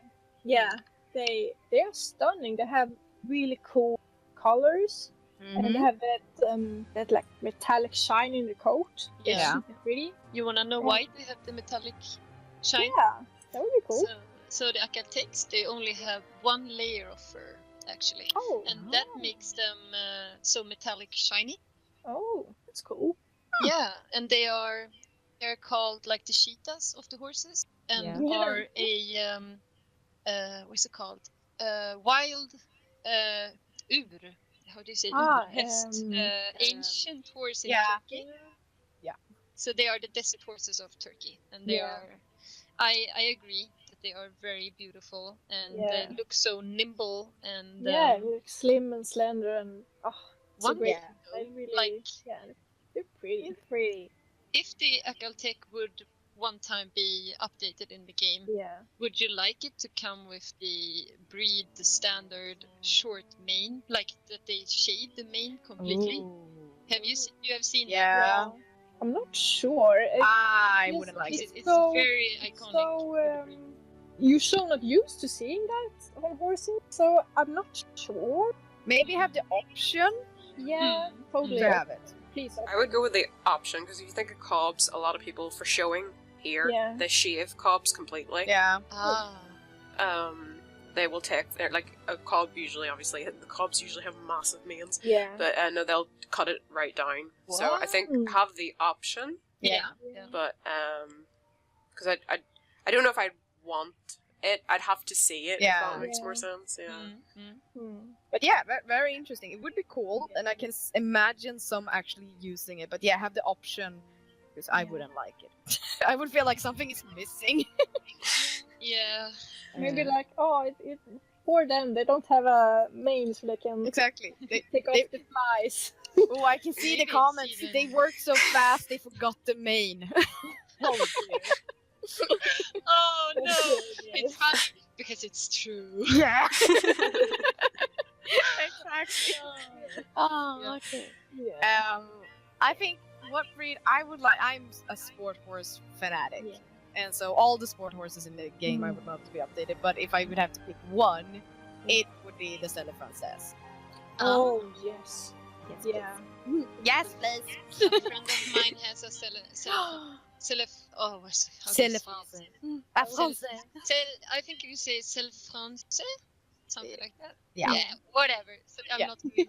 Yeah, they are stunning. They have really cool colors, and they have that like metallic shine in the coat. Yeah. It's pretty. You wanna know why they have the metallic shine? Yeah, that would be cool. So the Akalteks, they only have one layer of fur, actually. Oh, And that makes them so metallic shiny. oh, that's cool. Yeah, and they're called like the cheetahs of the horses, and Yeah. are a what's it called? wild ur. How do you say häst? Ancient horse in Turkey. Yeah. So they are the desert horses of Turkey, and they are. I agree that they are very beautiful and they look so nimble and they look slim and slender and one great. thing, I really like they're pretty. They're pretty. If the Dragoncake would one time be updated in the game, would you like it to come with the breed, the standard short mane, like that they shade the mane completely? Ooh. You have seen Yeah. that? I'm not sure. I wouldn't like it. It's so, very iconic. So usually not used to seeing that on horses, so I'm not sure. Maybe have the option Yeah, totally. to have it. Please. I would go with the option, because if you think of cobs, a lot of people, for showing here, they shave cobs completely. Yeah. They will take, like, a cob usually, obviously, the cobs usually have massive manes. Yeah. But no, they'll cut it right down. So I think have the option. Yeah. But because I don't know if I'd want it. I'd have to see it. If that makes more sense. Yeah. But yeah, very interesting. It would be cool, and I can imagine some actually using it. But yeah, have the option, because I wouldn't like it. I would feel like something is missing. Yeah. Maybe like, it for them, they don't have a mane so they can Exactly. take off the flies. Oh, I can see the comments. They worked so fast, they forgot the mane. Oh, dear. Oh no! It's fun because it's true. Yeah. Exactly. Oh, okay. Yeah. I think what breed I would like. I'm a sport horse fanatic, and so all the sport horses in the game I would love to be updated. But if I would have to pick one, it would be the Stella Frances. Oh yes. Yeah. Yes, please. A friend of mine has a I think you say Self-France, something like that. Yeah. Whatever. So I'm not really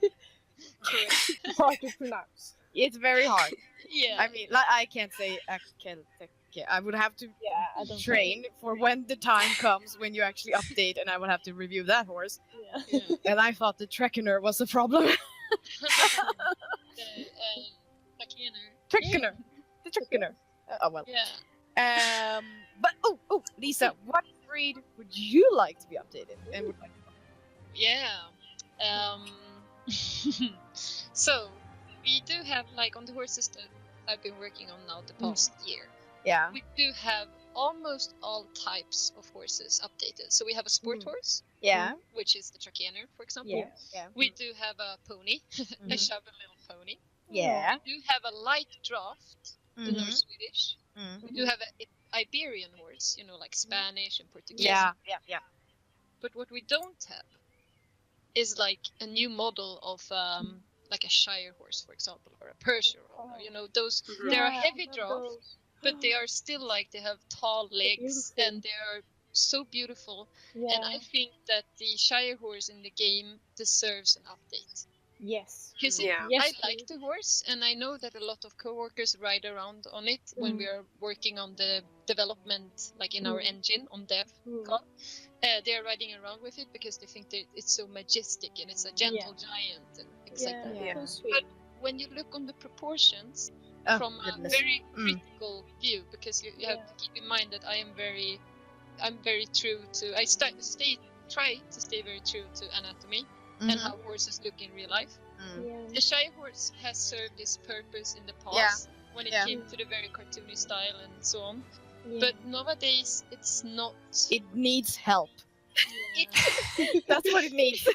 correct. Hard to pronounce. It's very hard. Yeah. I mean, like, I can't say I would have to train for when the time comes when you actually update, and I would have to review that horse. Yeah. And I thought the Trekkener was a problem. The Trekkener. Oh well. Yeah. But Lisa, what breed would you like to be updated? And would like So we do have, like, on the horses that I've been working on now the past year. Yeah. We do have almost all types of horses updated. So we have a sport horse. Yeah. Which is the Trakehner, for example. Yeah. We do have a pony, a shovel little pony. Yeah. We do have a light draft, the North Swedish. We do have an Iberian horse, like Spanish and Portuguese. Yeah. But what we don't have is like a new model of like a Shire horse, for example, or a Persian. Those they are heavy draft, but they are still like they have tall legs and they are so beautiful. Yeah. And I think that the Shire horse in the game deserves an update. Yes. Because I like the horse, and I know that a lot of co-workers ride around on it when we are working on the development, like in our engine on dev. They are riding around with it because they think that it's so majestic and it's a gentle giant and things like that. Yeah. So But when you look on the proportions from a very critical view, because you have to keep in mind that I'm very true to. I try to stay very true to anatomy and how horses look in real life. The Shire horse has served its purpose in the past when it came to the very cartoony style and so on. But nowadays it's not. It needs help. That's what it needs.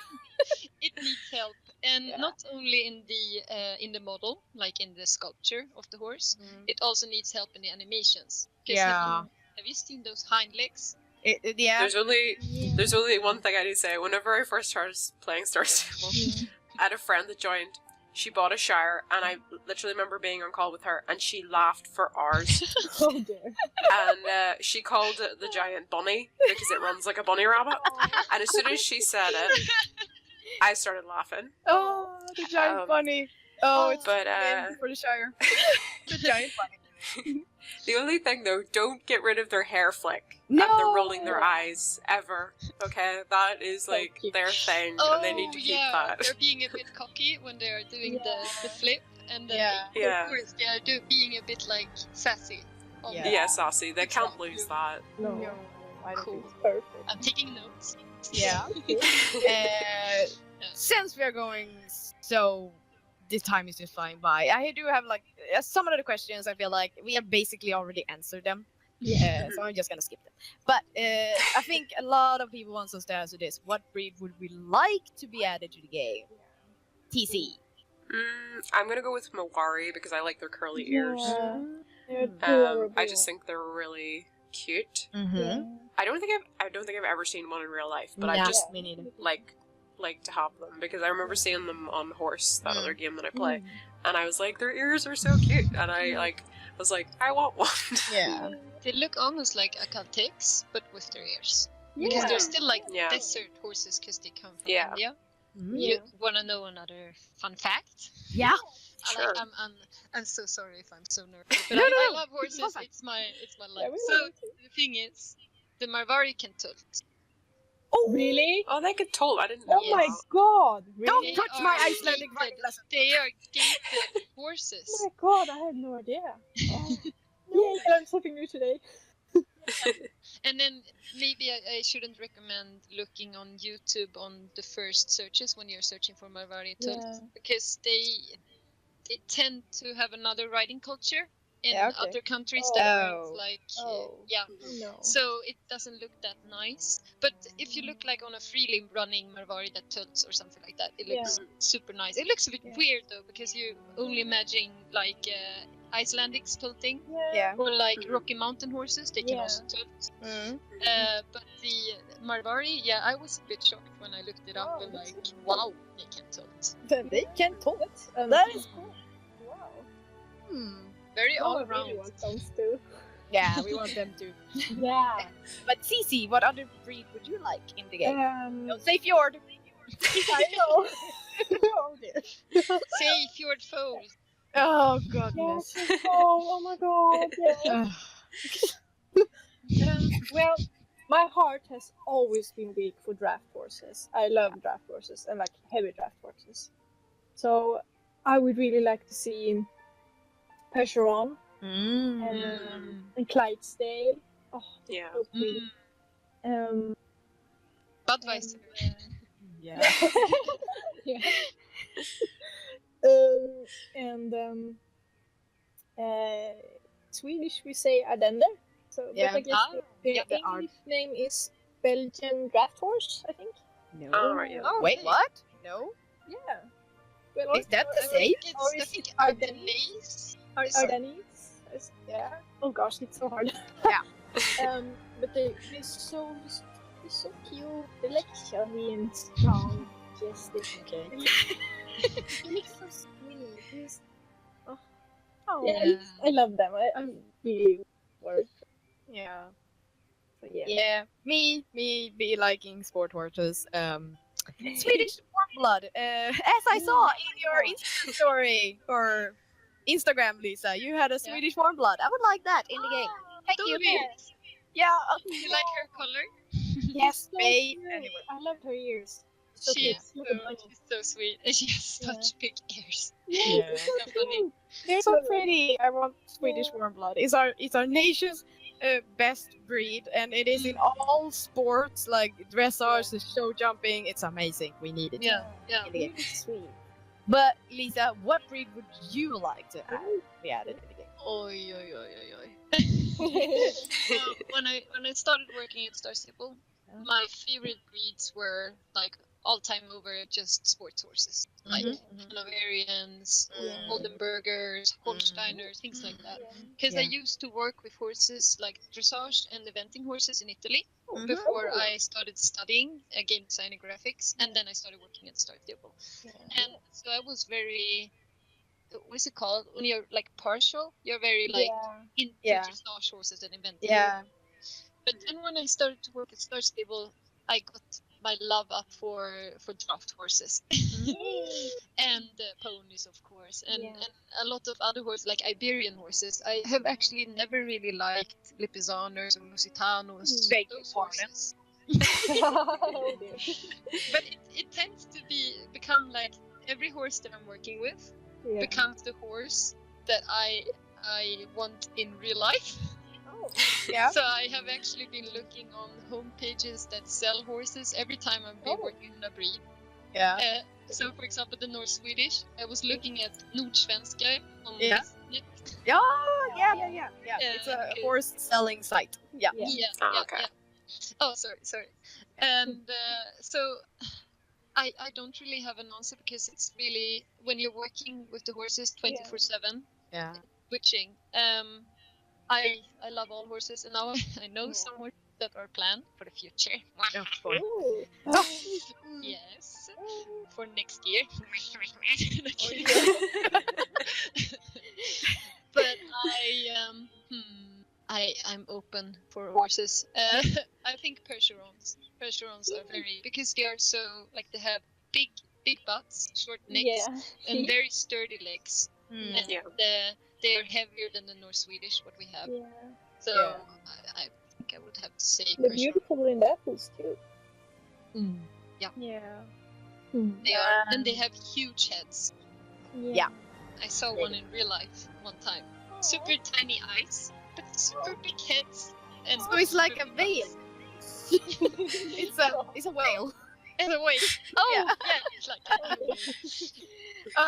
It needs help, and not only in the model, like in the sculpture of the horse. It also needs help in the animations. Have you seen those hind legs? There's only one thing I need to say. Whenever I first started playing Star Stable, I had a friend that joined. She bought a Shire, and I literally remember being on call with her, and she laughed for hours. Oh dear. And she called it the giant bunny because it runs like a bunny rabbit. And as soon as she said it, I started laughing. Oh, the giant bunny. Oh, it's but for the Shire. The giant bunny. The only thing though, don't get rid of their hair flick No! after rolling their eyes ever. Okay, that is like cute. their thing, Oh, and they need to keep yeah, that. they're being a bit cocky when they are doing the flip, and then Yeah. of course they are being a bit like sassy. on Yeah. the- Yeah, saucy. They can't lose that. No, No, I don't Cool. think so. perfect. I'm taking notes. Yeah. Since we're going so this time is just flying by, I do have like some of the questions. I feel like we have basically already answered them, so I'm just gonna skip them. But I think a lot of people want us to answer this. What breed would we like to be added to the game? TC. I'm gonna go with Mawari because I like their curly ears. Yeah. They're I adorable. just think they're really cute. Mm-hmm. Yeah. I don't think I've ever seen one in real life, but I Nah, just me neither. like to have them because I remember seeing them on Horse, that other game that I play, Mm. and I was like, their ears are so cute, and I was like, I want one. Yeah. They look almost like Akaltex, but with their ears. Because Yeah. they're still like Yeah. desert horses because they come from Yeah. India. Mm-hmm. Yeah. You wanna know another fun fact? Yeah. Sure. I'm so sorry if I'm so nervous, but No, I no. love horses. Perfect. It's my Yeah, life. we So love it too. the thing is, the Marvari can tult. Oh, Really? Oh, they could toll. I didn't know. Oh my that. god! Don't Really? They touch my are Icelandic gated- riding lesson. They are gated horses. Oh my god, I had no idea. Oh. Yay, I learned something new today. And then maybe I shouldn't recommend looking on YouTube on the first searches when you're searching for Marvari Tult Yeah. because they tend to have another riding culture in Yeah, okay. other countries Oh. that aren't Oh. like Oh. yeah. No. So it doesn't look that nice. But if you look like on a freely running Marvari that tilts or something like that, it looks super nice. It looks a bit Yeah. weird though because you only imagine like Icelandics tilting Yeah. or like Mhm. Rocky Mountain horses. They can Yeah. also tilt. Mm. But the Marvari, yeah, I was a bit shocked when I looked it up Oh, and that's like, so cool. wow, they can tilt. They can talk. That is cool. Wow. Hmm. Very Oh, all I really round. want those too. Yeah, we want them to. Yeah. But Cici, what other breed would you like in the game? Don't say Fjord. I know. Oh dear. Say Fjord Foal. Oh Yes. goodness. Oh my god. Yes. Well, my heart has always been weak for draft horses. I love draft horses and like heavy draft horses. So I would really like to see Percheron and Clydesdale. Oh, Yeah. so pretty. Budweiser. Yeah. Yeah. Swedish we say Ardenner. So Yeah. but I guess Ah, the yeah, the Ard- English name is Belgian draft horse, I think. No. Oh, right, yeah. Wait, Okay. what? No. Yeah. Well, Is that the I same? think Or it's, I is think it Ardennes. Ardennes? Yeah. Oh gosh, it's so hard. Yeah. But they're so cute. They're like chubby and strong. Just Okay. they look so sweet. Just- Oh. Yeah, I love them. I'm really worried. Yeah. So yeah. Yeah. Me be liking sport horses. Swedish warm blood. As I saw in your Instagram story or Instagram, Lisa, you had a Swedish warm blood. I would like that in the game. Thank you. Dolby. Yeah. You like her color? Yes, So babe. cute. Anyway. I loved her ears. So She cute. is Look so, at them. she's so sweet. And she has Yeah. such big ears. Yeah, Yeah. so So funny. cute. They're so pretty. I want Swedish Yeah. warm blood. It's our nation's best breed, and it is in all sports like dressage, show jumping. It's amazing. We need it. Yeah, yeah. In the game. Really sweet. But Lisa, what breed would you like to be added in the game? Oi, oi, oi, oi, oi. So when I started working at Star Stable, my favorite breeds were like all time over just sports horses, like Hanoverians, Yeah. Oldenburgers, Holsteiners, things like that. Yeah. Because I Yeah. used to work with horses like dressage and eventing horses in Italy Mhm. before I started studying game design and graphics, and then I started working at Star Stable. And so I was very, what's it called? When you're like partial, you're very like into Yeah. dressage horses and inventing. Yeah. But then when I started to work at Star Stable, I got my love up for draft horses and ponies, of course, and a lot of other horses like Iberian horses. I have actually never really liked Lipizzanos or Lusitanos. Those horses. Oh, dear. But it tends to become like every horse that I'm working with becomes the horse that I want in real life. Oh. Yeah. So I have actually been looking on home pages that sell horses every time I've been working on a breed. Yeah. So for example, the North Swedish, I was looking at Nordsvenska on this net. Yeah. It's a horse selling site. Yeah. Okay. Oh, sorry. And so I don't really have an answer because it's really when you're working with the horses 24/7. Yeah. Switching. I love all horses, and now I know some horses that are planned for the future. Ooh. Yes, for next year. But I'm open for horses. I think Percherons are very, because they are so like they have big butts, short necks, and very sturdy legs. And they are heavier than the North Swedish, what we have. Yeah. So I think I would have to say They're Percheron. beautiful in apples too. Yeah. Yeah. They are, and they have huge heads. Yeah. I saw one in real life one time. Super tiny eyes, but super big heads. And So it's like a super big veil. butts. It's a whale. In a way. Oh, Yeah. it's like that.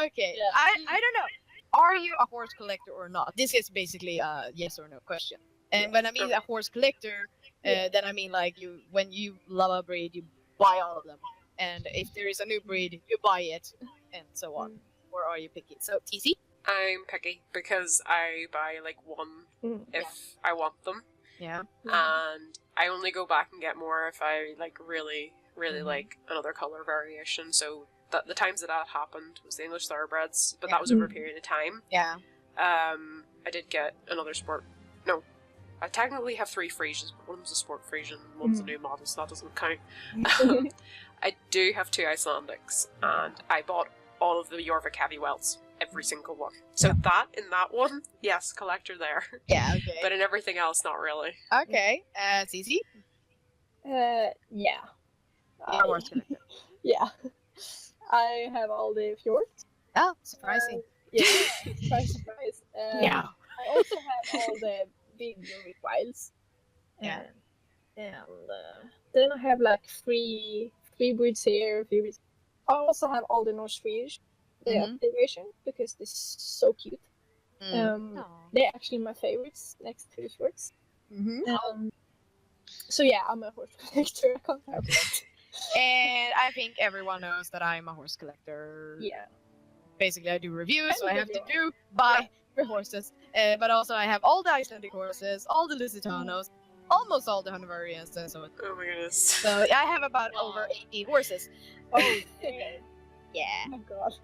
Okay. Yeah. I don't know. Are you a horse collector or not? This is basically a yes or no question. And when I mean a horse collector, then I mean like when you love a breed, you buy all of them. And if there is a new breed, you buy it, and so on. Or are you picky? So TC? I'm picky because I buy like one if I want them, Yeah. and I only go back and get more if I like really like another color variation. So the times that happened was the English Thoroughbreds, but that was over a period of time. Yeah. I did get another sport. No, I technically have 3 Friesians, but one's a sport Friesian, and one's a new model, so that doesn't count. I do have 2 Icelandics, and I bought all of the Jorvik heavy welts, every single one. So in that one, yes, collector there. Yeah. Okay. But in everything else, not really. Okay. CC? Yeah. Horse collector. Yeah. I have all the fjords. Oh, surprising. Yeah. Surprise. Yeah. I also have all the big Jorvik wilds. Yeah. And then I have like three breeds here. 3 breeds. I also have all the North Swedish version because they're so cute. They're actually my favorites next to the shorts. So yeah, I'm a horse collector. I can't help it. And I think everyone knows that I'm a horse collector. Yeah. Basically, I do reviews, so I have to buy the horses. But also, I have all the Icelandic horses, all the Lusitanos, almost all the Hanoverians, and so. Oh my goodness. So I have about over 80 horses. Oh, Yeah. oh my god.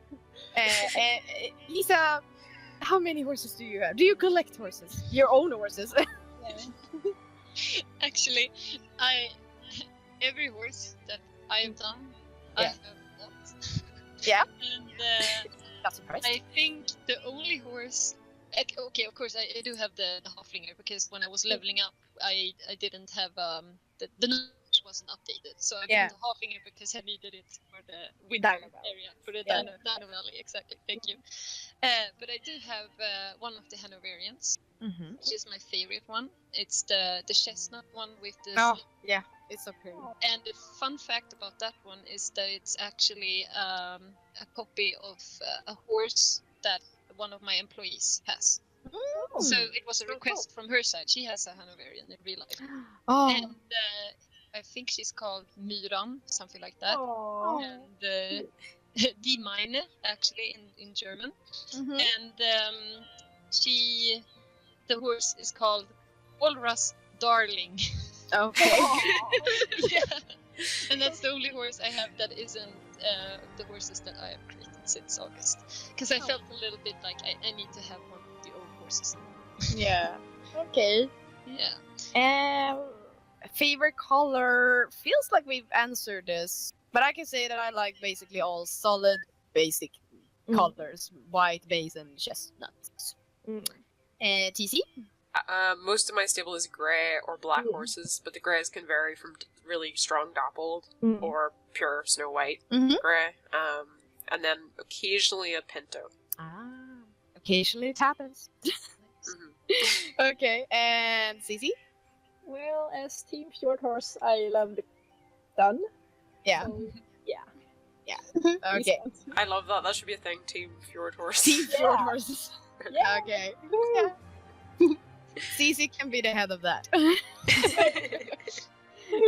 Lisa, how many horses do you have? Do you collect horses? Your own horses? Yeah. Actually, every horse that I have done, I have bought. Yeah. And Not surprised. I think the only horse. Okay, of course I do have the Haflinger because when I was leveling up, I didn't have the knowledge wasn't updated, so I got the Haflinger because I needed it for the winter Dino Valley. area for the Dino Valley. Exactly, thank you. But I do have one of the Hanoverians, which is my favorite one. It's the chestnut one with the. Oh, yeah, it's so pretty. And the fun fact about that one is that it's actually a copy of a horse that one of my employees has. Oh. So it was a request from her side. She has a Hanoverian in real life. Oh. And I think she's called Myran, something like that. Oh. And Die Meine, actually, in German. And the horse is called Walrus Darling. Okay. Yeah. And that's the only horse I have that isn't the horses that I have created since August. Because I felt a little bit like I need to have one of the old horses. Yeah. Okay. Yeah. favorite color feels like we've answered this, but I can say that I like basically all solid, basic colors: white, base, and chestnuts. TC? Most of my stable is grey or black horses, but the greys can vary from really strong dappled or pure snow white grey, and then occasionally a pinto. Occasionally it happens. Okay, and Cici? Well, as Team Short Horse, I love the dun. Yeah. So, yeah. Okay. I love that. That should be a thing. Team Fjord Horse. Team Short Horses. Yeah. Okay. Cici can be the head of that.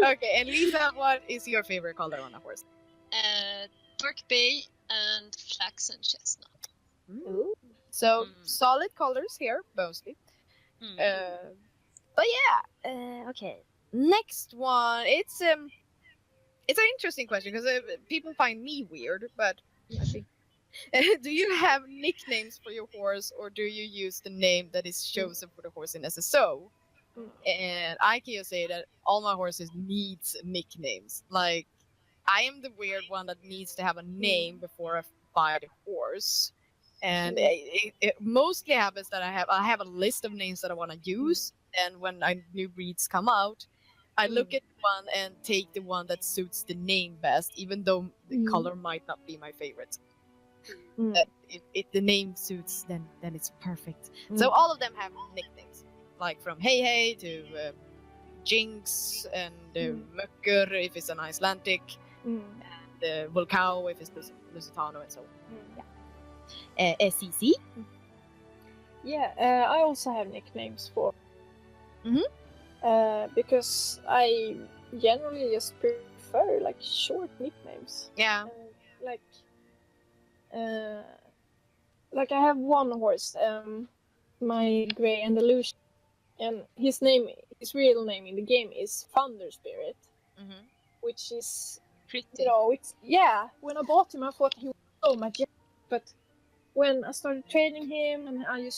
Okay, and Lisa, what is your favorite color on a horse? Dark bay and flax and chestnut. Ooh. So solid colors here, mostly. But yeah, okay. Next one, it's an interesting question because people find me weird, but I think. Do you have nicknames for your horse, or do you use the name that is chosen for the horse in SSO? And I can just say that all my horses needs nicknames. Like, I am the weird one that needs to have a name before I buy the horse. And it mostly happens that I have a list of names that I want to use, and when new breeds come out, I look at one and take the one that suits the name best, even though the color might not be my favorite. If the name suits, then it's perfect. So all of them have nicknames, like from Hey Hey to Jinx and Möcker if it's an Icelandic, and Volcao if it's Lusitano, and so on. SCC? Yeah, I also have nicknames for. Because I generally just prefer like short nicknames. Yeah. Like I have one horse, my Grey Andalusian, and his real name in the game is Thunder Spirit, which is Pretty. it's when I bought him, I thought he was so majestic, but when I started training him, and I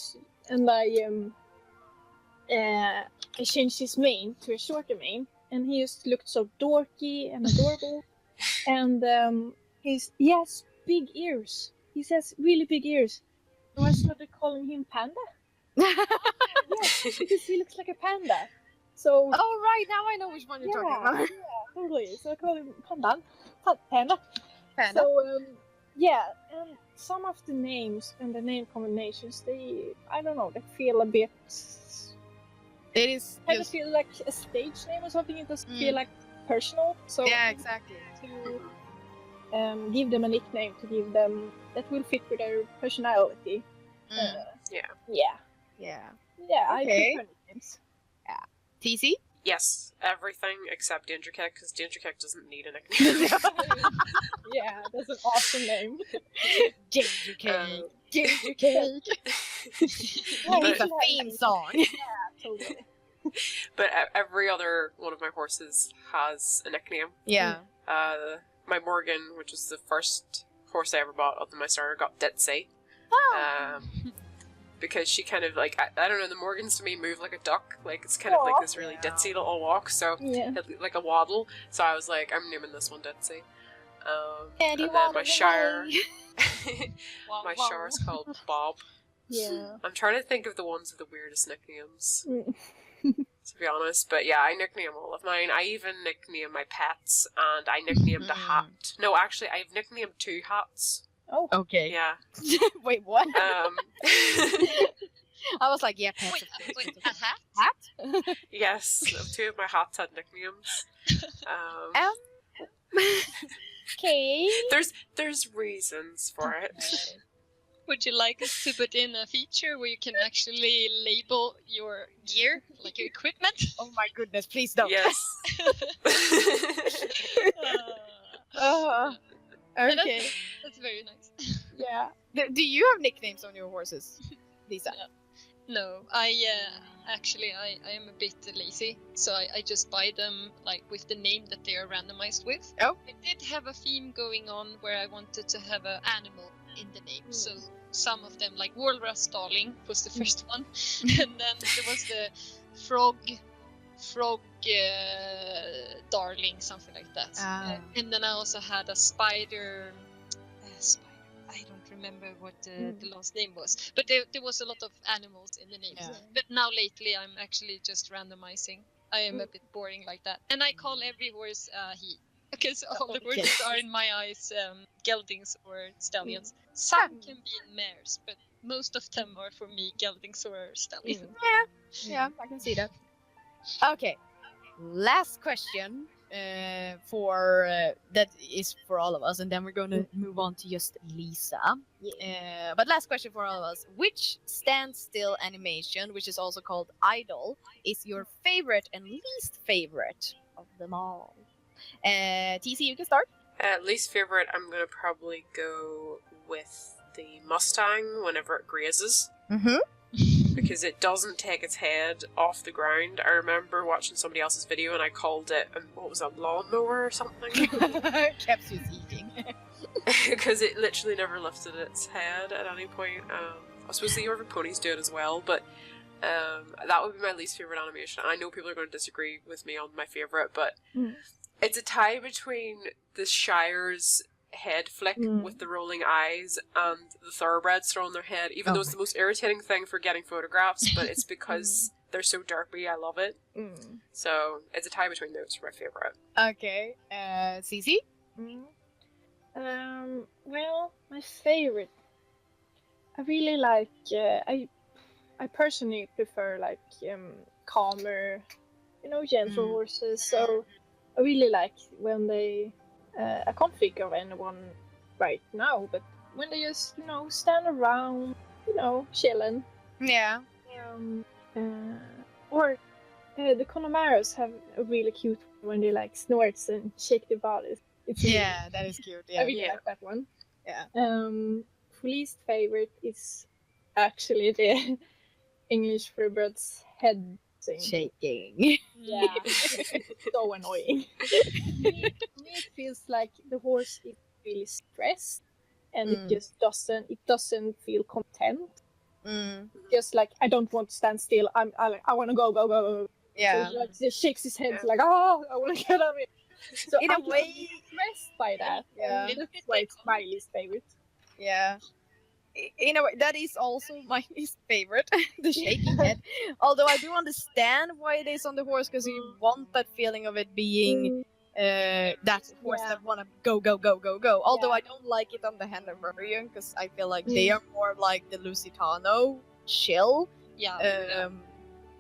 changed his mane to a shorter mane, and he just looked so dorky and adorable, and he has big ears. He has really big ears. So I started calling him Panda. Because he looks like a panda. So. Oh right, now I know which one you're talking about. Yeah, totally. So I call him Panda. Panda. So and some of the names and the name combinations, they feel a bit. It is. Kind of feel like a stage name or something. It doesn't feel like personal. So yeah, exactly. To give them a nickname that will fit with their personality. I prefer nicknames. TC? Yes, everything except Dangercake, because Dangercake doesn't need a nickname. Yeah, that's an awesome name. Dangercake. Dangercake. It's a theme song. Yeah, totally. But every other one of my horses has a nickname. Yeah. My Morgan, which was the first horse I ever bought up in my starter, got Ditzy. Because she kind of like, I don't know, the Morgans to me move like a duck. Like, it's kind of like this really ditzy little walk, so like a waddle. So I was like, I'm naming this one Ditzy. And then my Shire, my Shire is called Bob. Yeah. I'm trying to think of the ones with the weirdest nicknames, to be honest. But yeah, I nickname all of mine. I even nickname my pets, and I nicknamed a hat. No, actually, I've nicknamed 2 hats. Oh. Okay. Yeah. Wait, what? I was like, yeah, pets. Wait, a hat? Hat? Yes, 2 of my hats had nicknames. Okay. There's reasons for it. Would you like us to put in a feature where you can actually label your gear, like your equipment? Oh my goodness, please don't. Yes. Okay. That's very nice. Yeah. Do you have nicknames on your horses, Lisa? No, I am a bit lazy, so I just buy them like with the name that they are randomized with. Oh. I did have a theme going on where I wanted to have an animal in the name, so some of them, like Walrus Darling was the first one, and then there was the frog darling, something like that. And then I also had a spider. I don't remember what the last name was, but there was a lot of animals in the names. Yeah. But now lately I'm actually just randomizing. I am a bit boring like that, and I call every horse he, because all the horses are in my eyes geldings or stallions. Some can be mares, but most of them are for me geldings or stallions. Yeah, I can see that. Okay, last question for that is for all of us, and then we're going to move on to just Lisa. But last question for all of us: which standstill animation, which is also called idle, is your favorite and least favorite of them all? TC, you can start. Least favorite, I'm gonna probably go with the Mustang whenever it grazes. Because it doesn't take its head off the ground. I remember watching somebody else's video and I called it, what was it, a lawnmower or something? Kept you eating. Because it literally never lifted its head at any point. I suppose the Jorvik ponies do it as well, but that would be my least favorite animation. I know people are going to disagree with me on my favorite, but it's a tie between the Shire's head flick with the rolling eyes and the thoroughbreds throwing their head, even though it's the most irritating thing for getting photographs, but it's because they're so derpy. I love it. So it's a tie between those for my favorite. Okay, Cici? Well, my favorite, I really like, I personally prefer like calmer, gentle horses, so I really like when they, I can't think of anyone right now, but when they just, stand around, chilling. Yeah. Or the Connemara's have a really cute when they like snorts and shake their bodies. It's that is cute. I really like that one. Yeah. Least favorite is actually the English thoroughbred's head thing. Shaking. Yeah, it's so annoying. To me, it feels like the horse is really stressed, and it just doesn't feel content. Just like, I don't want to stand still. I want to go. Yeah. So he just shakes his head like, oh, I want to get out of here. So In a I'm way, stressed by that. Yeah. And that's why it's my least favorite. Yeah. In a way, that is also my least favorite, the shaking head. Although I do understand why it is on the horse, because you want that feeling of it being that horse that want to go. Although I don't like it on the Hanoverian, because I feel like they are more like the Lusitano, chill. Yeah.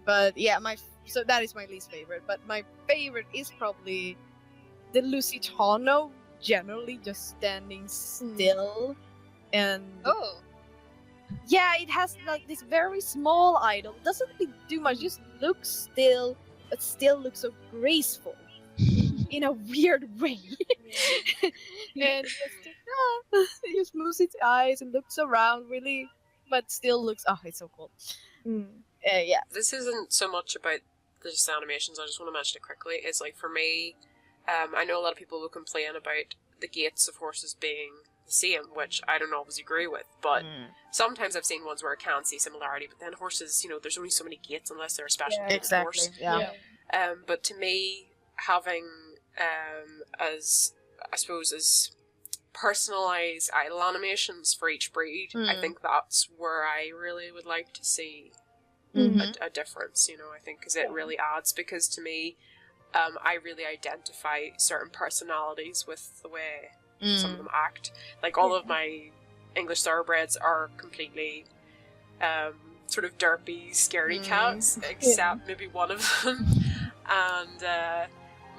But yeah, so that is my least favorite. But my favorite is probably the Lusitano, generally just standing still. And yeah, it has like this very small idol. Doesn't really do much, just looks still, but still looks so graceful in a weird way. And just moves its eyes and looks around really, but still looks. Oh, it's so cool. Yeah. This isn't so much about just animations. I just want to mention it quickly. It's like, for me, I know a lot of people will complain about the gaits of horses being the same, which I don't always agree with, but sometimes I've seen ones where I can see similarity, but then horses, there's only so many gaits unless they're a special horse. Yeah. But to me, having as personalized idle animations for each breed, I think that's where I really would like to see a difference, I think, because it really adds, because to me, I really identify certain personalities with the way some of them act. Like, all of my English thoroughbreds are completely sort of derpy, scaredy cats, except maybe one of them. And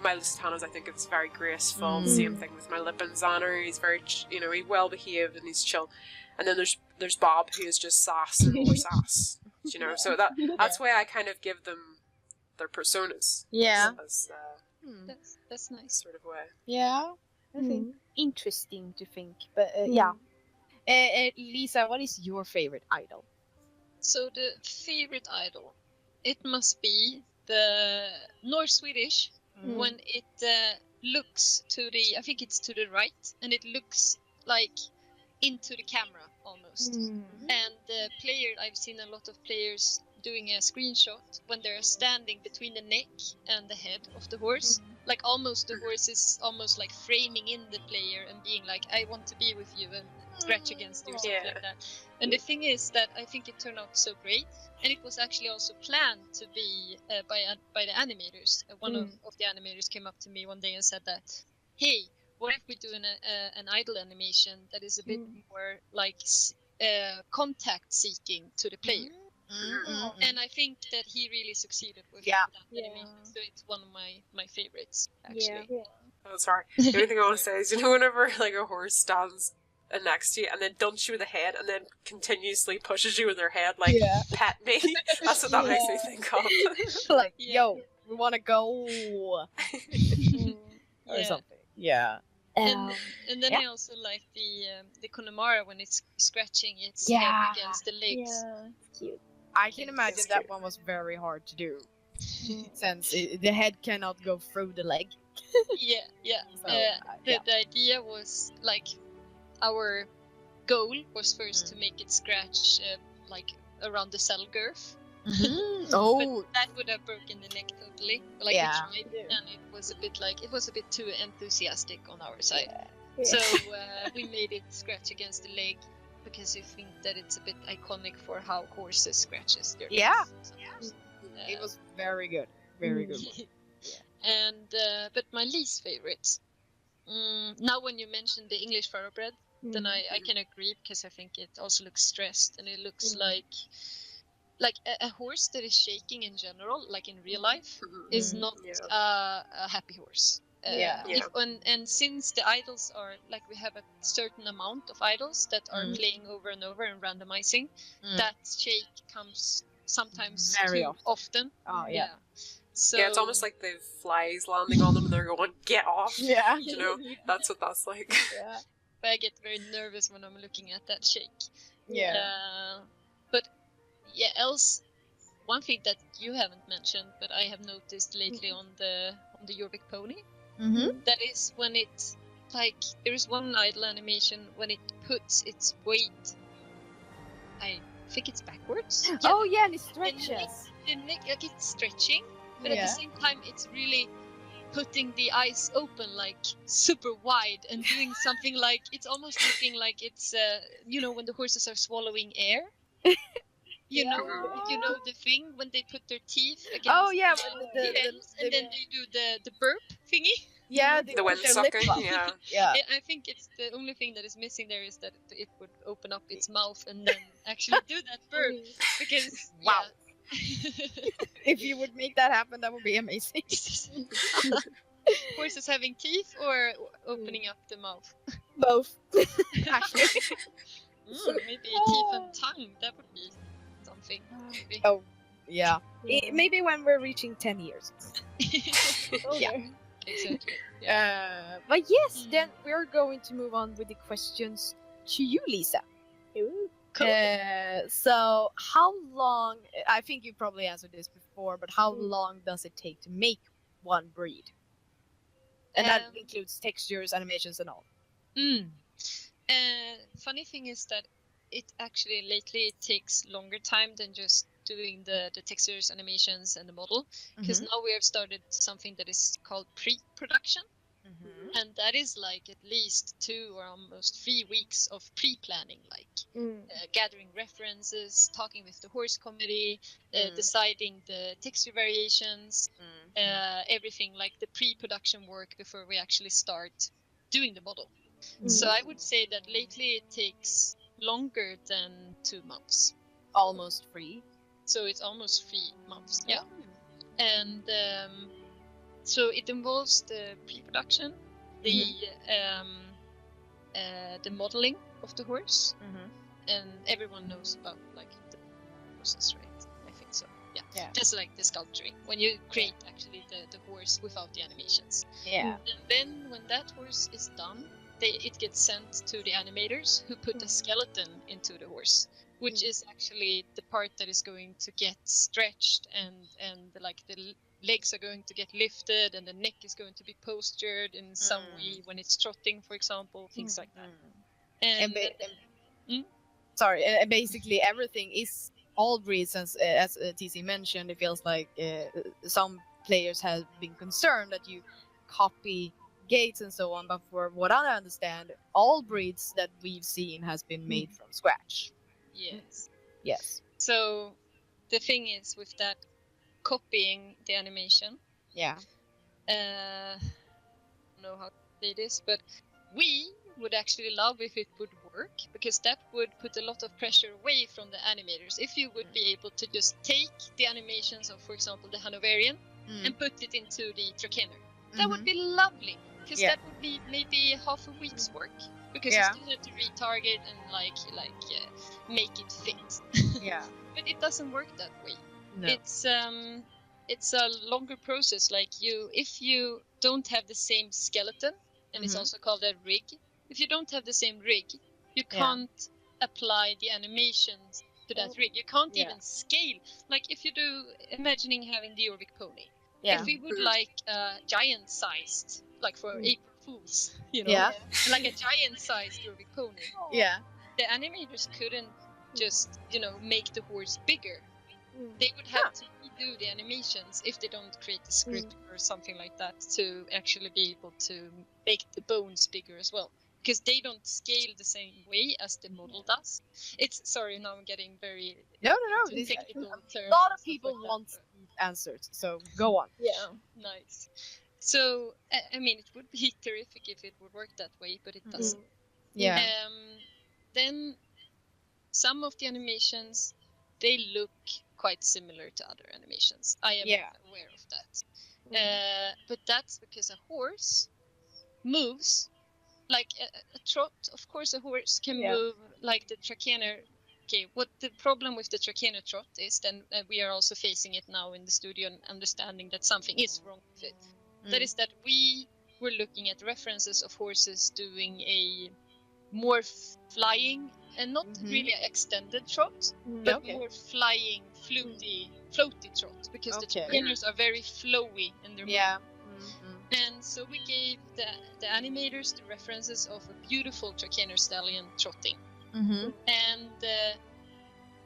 my Lusitanos, I think, is very graceful. Same thing with my Lippenzahner. He's very, he's well behaved and he's chill. And then there's Bob, who is just sass and more sass. So that's why I kind of give them their personas. Yeah. As, That's nice. sort of way. Yeah. I think interesting to think, but yeah. Lisa, what is your favorite idol? So the favorite idol, it must be the North Swedish, when it looks to the, I think it's to the right, and it looks like into the camera almost. And the player, I've seen a lot of players doing a screenshot when they're standing between the neck and the head of the horse. Like almost the horse is almost like framing in the player and being like, I want to be with you and scratch against you or something like that. And the thing is that I think it turned out so great, and it was actually also planned to be by the animators. One of the animators came up to me one day and said that, hey, what if we do an idle animation that is a bit more like contact seeking to the player? And I think that he really succeeded with that animation. So it's one of my favorites, actually. Oh, sorry. The only thing I want to say is, whenever like a horse stands next to you and then dunks you with the head and then continuously pushes you with their head, like, pet me. That's what that makes me think of. Like, yo, we want to go. Or something. Yeah. And then I also like the Connemara when it's scratching its head against the legs. Yeah, it's cute. I can imagine that one was very hard to do, since the head cannot go through the leg. So, the idea was like our goal was first to make it scratch like around the cell girth. Oh, but that would have broken the neck totally. Like we tried, and it was a bit too enthusiastic on our side. So we made it scratch against the leg because we think that it's a bit iconic for how horses scratches their legs. It was very good, very good. And but my least favorite. Now when you mentioned the English thoroughbred, then I can agree, because I think it also looks stressed and it looks like a horse that is shaking in general, like in real life, is not a happy horse. And since the idols are like, we have a certain amount of idols that are playing over and over and randomizing, that shake comes sometimes very often. Oh yeah. So it's almost like the flies landing on them and they're going, get off. Yeah. That's what that's like. Yeah. But I get very nervous when I'm looking at that shake. But else, one thing that you haven't mentioned, but I have noticed lately on the Jorvik pony, that is when it, like, there is one idle animation when it puts its weight, I think it's backwards. Oh yeah, and it stretches. The neck, like it's stretching, but at the same time it's really putting the eyes open, like super wide, and doing something like, it's almost looking like it's when the horses are swallowing air. You know the thing when they put their teeth against the ends, and then they do the burp thingy. Yeah, the wind sucking. Yeah. I think it's the only thing that is missing there is that it would open up its mouth and then actually do that burp, because wow. If you would make that happen, that would be amazing. Horses having teeth or opening up the mouth? Both. Actually. Maybe teeth and tongue. That would be something. Maybe. Oh, yeah. Maybe when we're reaching 10 years. Yeah. Exactly. But yes, then we're going to move on with the questions to you, Lisa. Ooh. Cool. So how long, I think you probably answered this before, but how long does it take to make one breed? And that includes textures, animations, and all. Funny thing is that it actually lately it takes longer time than just doing the textures, animations, and the model, because now we have started something that is called pre-production. And that is like at least 2 or almost 3 weeks of pre-planning, like gathering references, talking with the horse committee, deciding the texture variations, everything, like the pre-production work before we actually start doing the model. So I would say that lately it takes longer than 2 months. Almost 3. So it's almost 3 months, yeah. And so it involves the pre-production, the modeling of the horse, and everyone knows about like the process, right? I think so. Yeah. Just like the sculpturing, when you create actually the horse without the animations. Yeah. And then when that horse is done, it gets sent to the animators, who put a skeleton into the horse, which is actually the part that is going to get stretched, and like the legs are going to get lifted, and the neck is going to be postured in some way when it's trotting, for example, things like that. And sorry, basically everything is all breeds, as TC mentioned, it feels like some players have been concerned that you copy gates and so on. But for what I understand, all breeds that we've seen has been made from scratch. Yes. Yes. So the thing is with that copying the animation. Yeah. I don't know how to say this, but we would actually love if it would work, because that would put a lot of pressure away from the animators. If you would be able to just take the animations of, for example, the Hanoverian and put it into the Trakehner. That would be lovely, because that would be maybe half a week's work, because you still have to retarget and make it fit. Yeah. But it doesn't work that way. No. It's a longer process. Like if you don't have the same skeleton, and it's also called a rig. If you don't have the same rig, you can't apply the animations to that rig. You can't even scale. Like if you do, imagining having the Jorvik pony. Yeah. If we would like giant-sized, like for April Fools, like a giant-sized Jorvik pony. Yeah. The animators couldn't just, make the horse bigger. They would have to redo the animations if they don't create a script or something like that to actually be able to make the bones bigger as well. Because they don't scale the same way as the model does. Sorry, now I'm getting very No. technical terms. A lot of and people stuff like want that, answers, so go on. Yeah. nice. So, I mean, it would be terrific if it would work that way, but it doesn't. Yeah. Then some of the animations, they look quite similar to other animations. I am aware of that. But that's because a horse moves like a trot. Of course, a horse can move like the Trakehner. Okay, what the problem with the Trakehner trot is, then we are also facing it now in the studio and understanding that something is wrong with it. That is that we were looking at references of horses doing a more flying and not really an extended trot, but more flying, floaty trot, because the Trakehners are very flowy in their movement. And so we gave the animators the references of a beautiful Trakehner stallion trotting. And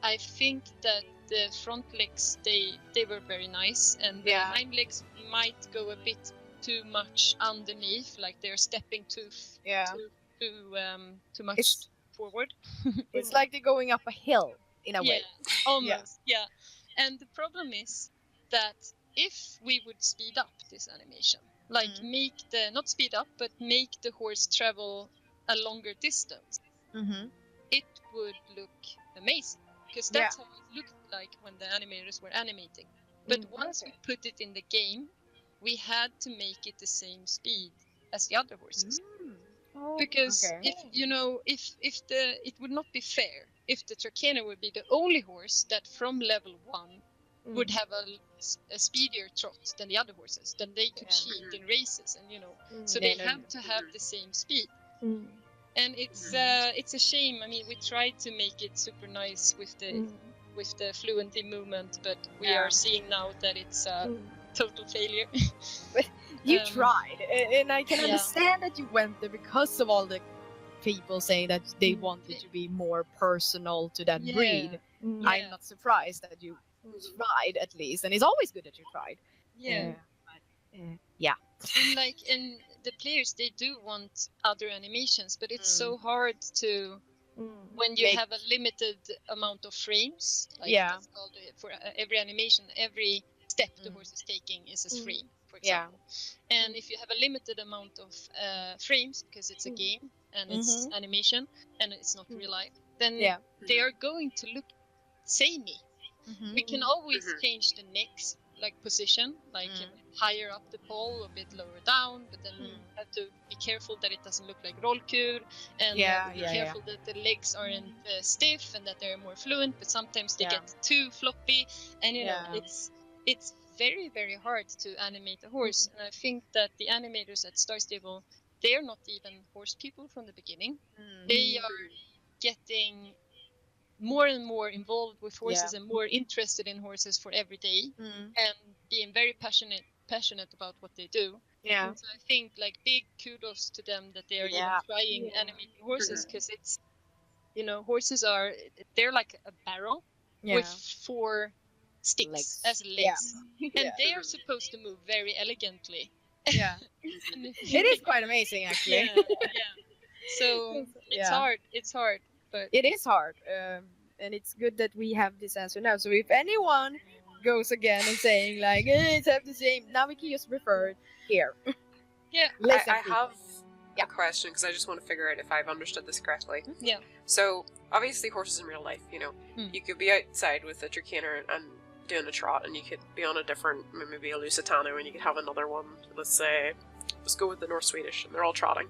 I think that the front legs, they were very nice, and the hind legs might go a bit too much underneath, like they're stepping too much forward. It's like they're going up a hill in a way. Almost. Yeah. And the problem is that if we would speed up this animation, like not speed up, but make the horse travel a longer distance, it would look amazing, because that's how it looked like when the animators were animating. But once we put it in the game, we had to make it the same speed as the other horses. Because it would not be fair if the Trakehner would be the only horse that from level 1 would have a speedier trot than the other horses. Then they could cheat in races, and so they have to have the same speed. And it's a shame. I mean, we tried to make it super nice with the fluent in movement, but we are seeing now that it's a total failure. You tried, and I can understand that you went there because of all the people saying that they wanted to be more personal to that breed. I'm not surprised that you tried, at least, and it's always good that you tried. And the players, they do want other animations, but it's so hard to when you have a limited amount of frames. Like that's called, for every animation, every step the horse is taking is a frame, for example. And if you have a limited amount of frames, because it's a game and it's animation and it's not real life, then they are going to look samey. We can always change the next position, higher up the pole, a bit lower down, but then you have to be careful that it doesn't look like rollkur, and be careful that the legs aren't stiff and that they're more fluent, but sometimes they get too floppy, and it's very, very hard to animate a horse. And I think that the animators at Star Stable, they're not even horse people from the beginning. They are getting more and more involved with horses and more interested in horses for every day, and being very passionate about what they do. So I think big kudos to them that they are even trying animating horses, because it's horses they're like a barrel, with 4 sticks Legs. as legs. Yeah. And they are supposed to move very elegantly. Yeah. It is quite amazing, actually. Yeah. So it's hard. It's hard, but It is hard, and it's good that we have this answer now. So if anyone goes again and saying like, it's have the same, now we can just refer it here. yeah. Listen, I have Yeah. a question because I just want to figure out if I've understood this correctly. Yeah. So obviously horses in real life, you know, you could be outside with a trainer and doing a trot, and you could be on a different, maybe a Lusitano, and you could have another one. Let's go with the North Swedish, and they're all trotting.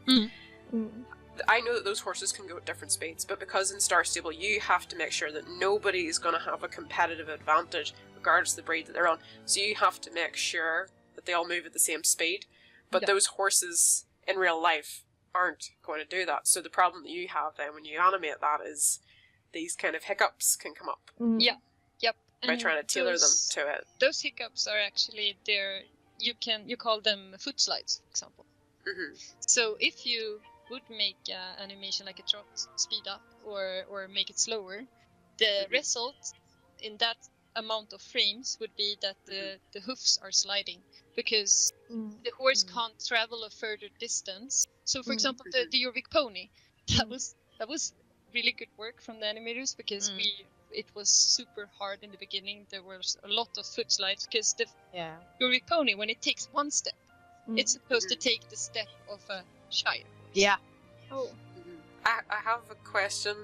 I know that those horses can go at different speeds, but because in Star Stable you have to make sure that nobody is going to have a competitive advantage regardless of the breed that they're on. So you have to make sure that they all move at the same speed. But those horses in real life aren't going to do that. So the problem that you have then when you animate that is these kind of hiccups can come up Yep. by And trying to tailor them to it. Those hiccups are actually there. You call them foot slides, for example. So if you would make an animation like a trot speed up or make it slower, the result in that amount of frames would be that the hoofs are sliding because the horse can't travel a further distance. So for example, the Jorvik pony, that was really good work from the animators because it was super hard in the beginning. There was a lot of foot slides because the Jorvik pony, when it takes one step, it's supposed to take the step of a Shire Horse. Yeah. Oh. I have a question,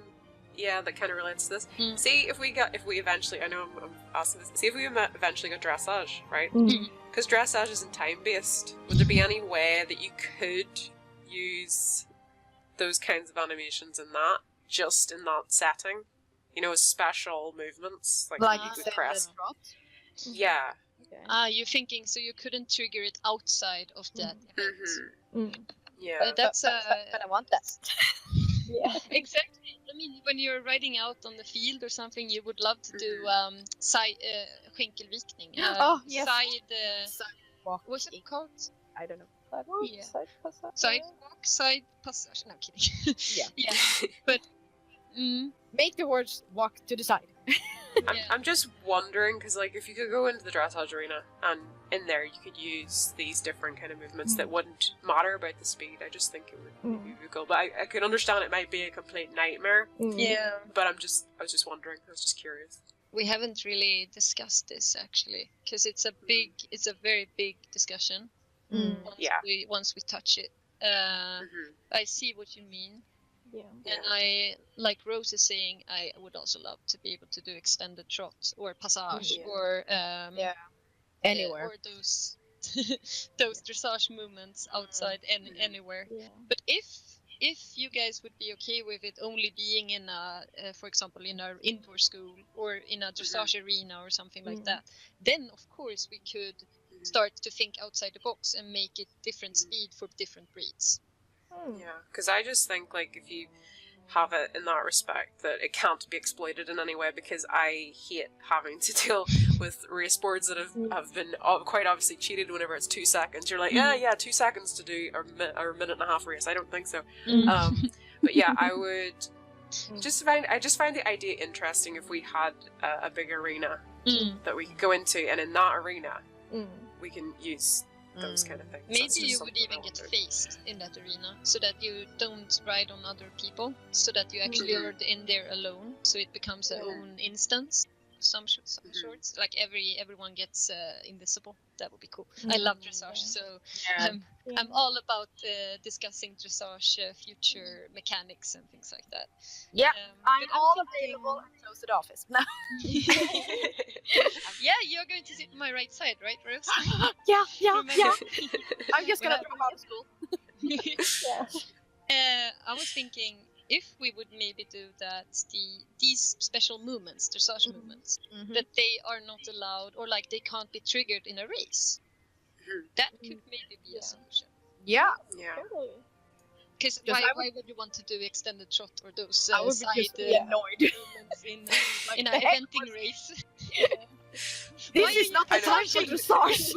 that kind of relates to this. See if we eventually, I know I'm asking this, see if we eventually got dressage, right? Because dressage isn't time-based. Would there be any way that you could use those kinds of animations in that, just in that setting? You know, as special movements, like you would press. Yeah. Okay. You're thinking so you couldn't trigger it outside of that event. Yeah. But that's but I want that. Yeah. exactly. I mean, when you're riding out on the field or something, you would love to do skänkelvikning. Side. What's it called? I don't know. Sidewalk, Yeah. side passage. Sidewalk, side passage. No, kidding. Yeah. But Make the horse walk to the side. I'm just wondering, because like if you could go into the dressage arena and in there you could use these different kind of movements that wouldn't matter about the speed, I just think it would be really cool. But I could understand it might be a complete nightmare. yeah, But I was just wondering. I was just curious. we haven't really discussed this actually because it's a very big discussion. Once we touch it, I see what you mean. Yeah. And I, like Rose is saying, I would also love to be able to do extended trot or passage or Anywhere. or those those dressage movements outside anywhere. Yeah. But if you guys would be okay with it only being in a, for example, in our indoor school or in a dressage arena or something like that, then of course we could start to think outside the box and make it different speed for different breeds. Yeah, because I just think like if you have it in that respect that it can't be exploited in any way, because I hate having to deal with race boards that have been quite obviously cheated whenever it's 2 seconds. You're like, 2 seconds to do a minute and a half race. I don't think so. But yeah, I would just find the idea interesting if we had a big arena that we could go into, and in that arena we can use those kind of things. Maybe you would even get faced in that arena so that you don't ride on other people, so that you actually are in there alone, so it becomes a own instance. Some sorts, like everyone gets invisible. That would be cool. I love dressage, so I'm all about discussing dressage future mechanics and things like that. Yeah, I'm but all thinking- available close to the office. Yeah, you're going to sit on my right side, right, Rose? yeah. Remember? I'm just gonna drop out of school. Yeah. I was thinking if we would maybe do that, these special movements, dressage movements, that they are not allowed or like they can't be triggered in a race. That could maybe be a solution. Yeah. Yeah. Totally. Because Yes, why would you want to do extended shot or those I would side be just annoyed. movements in an eventing race? This is not the time for dressage.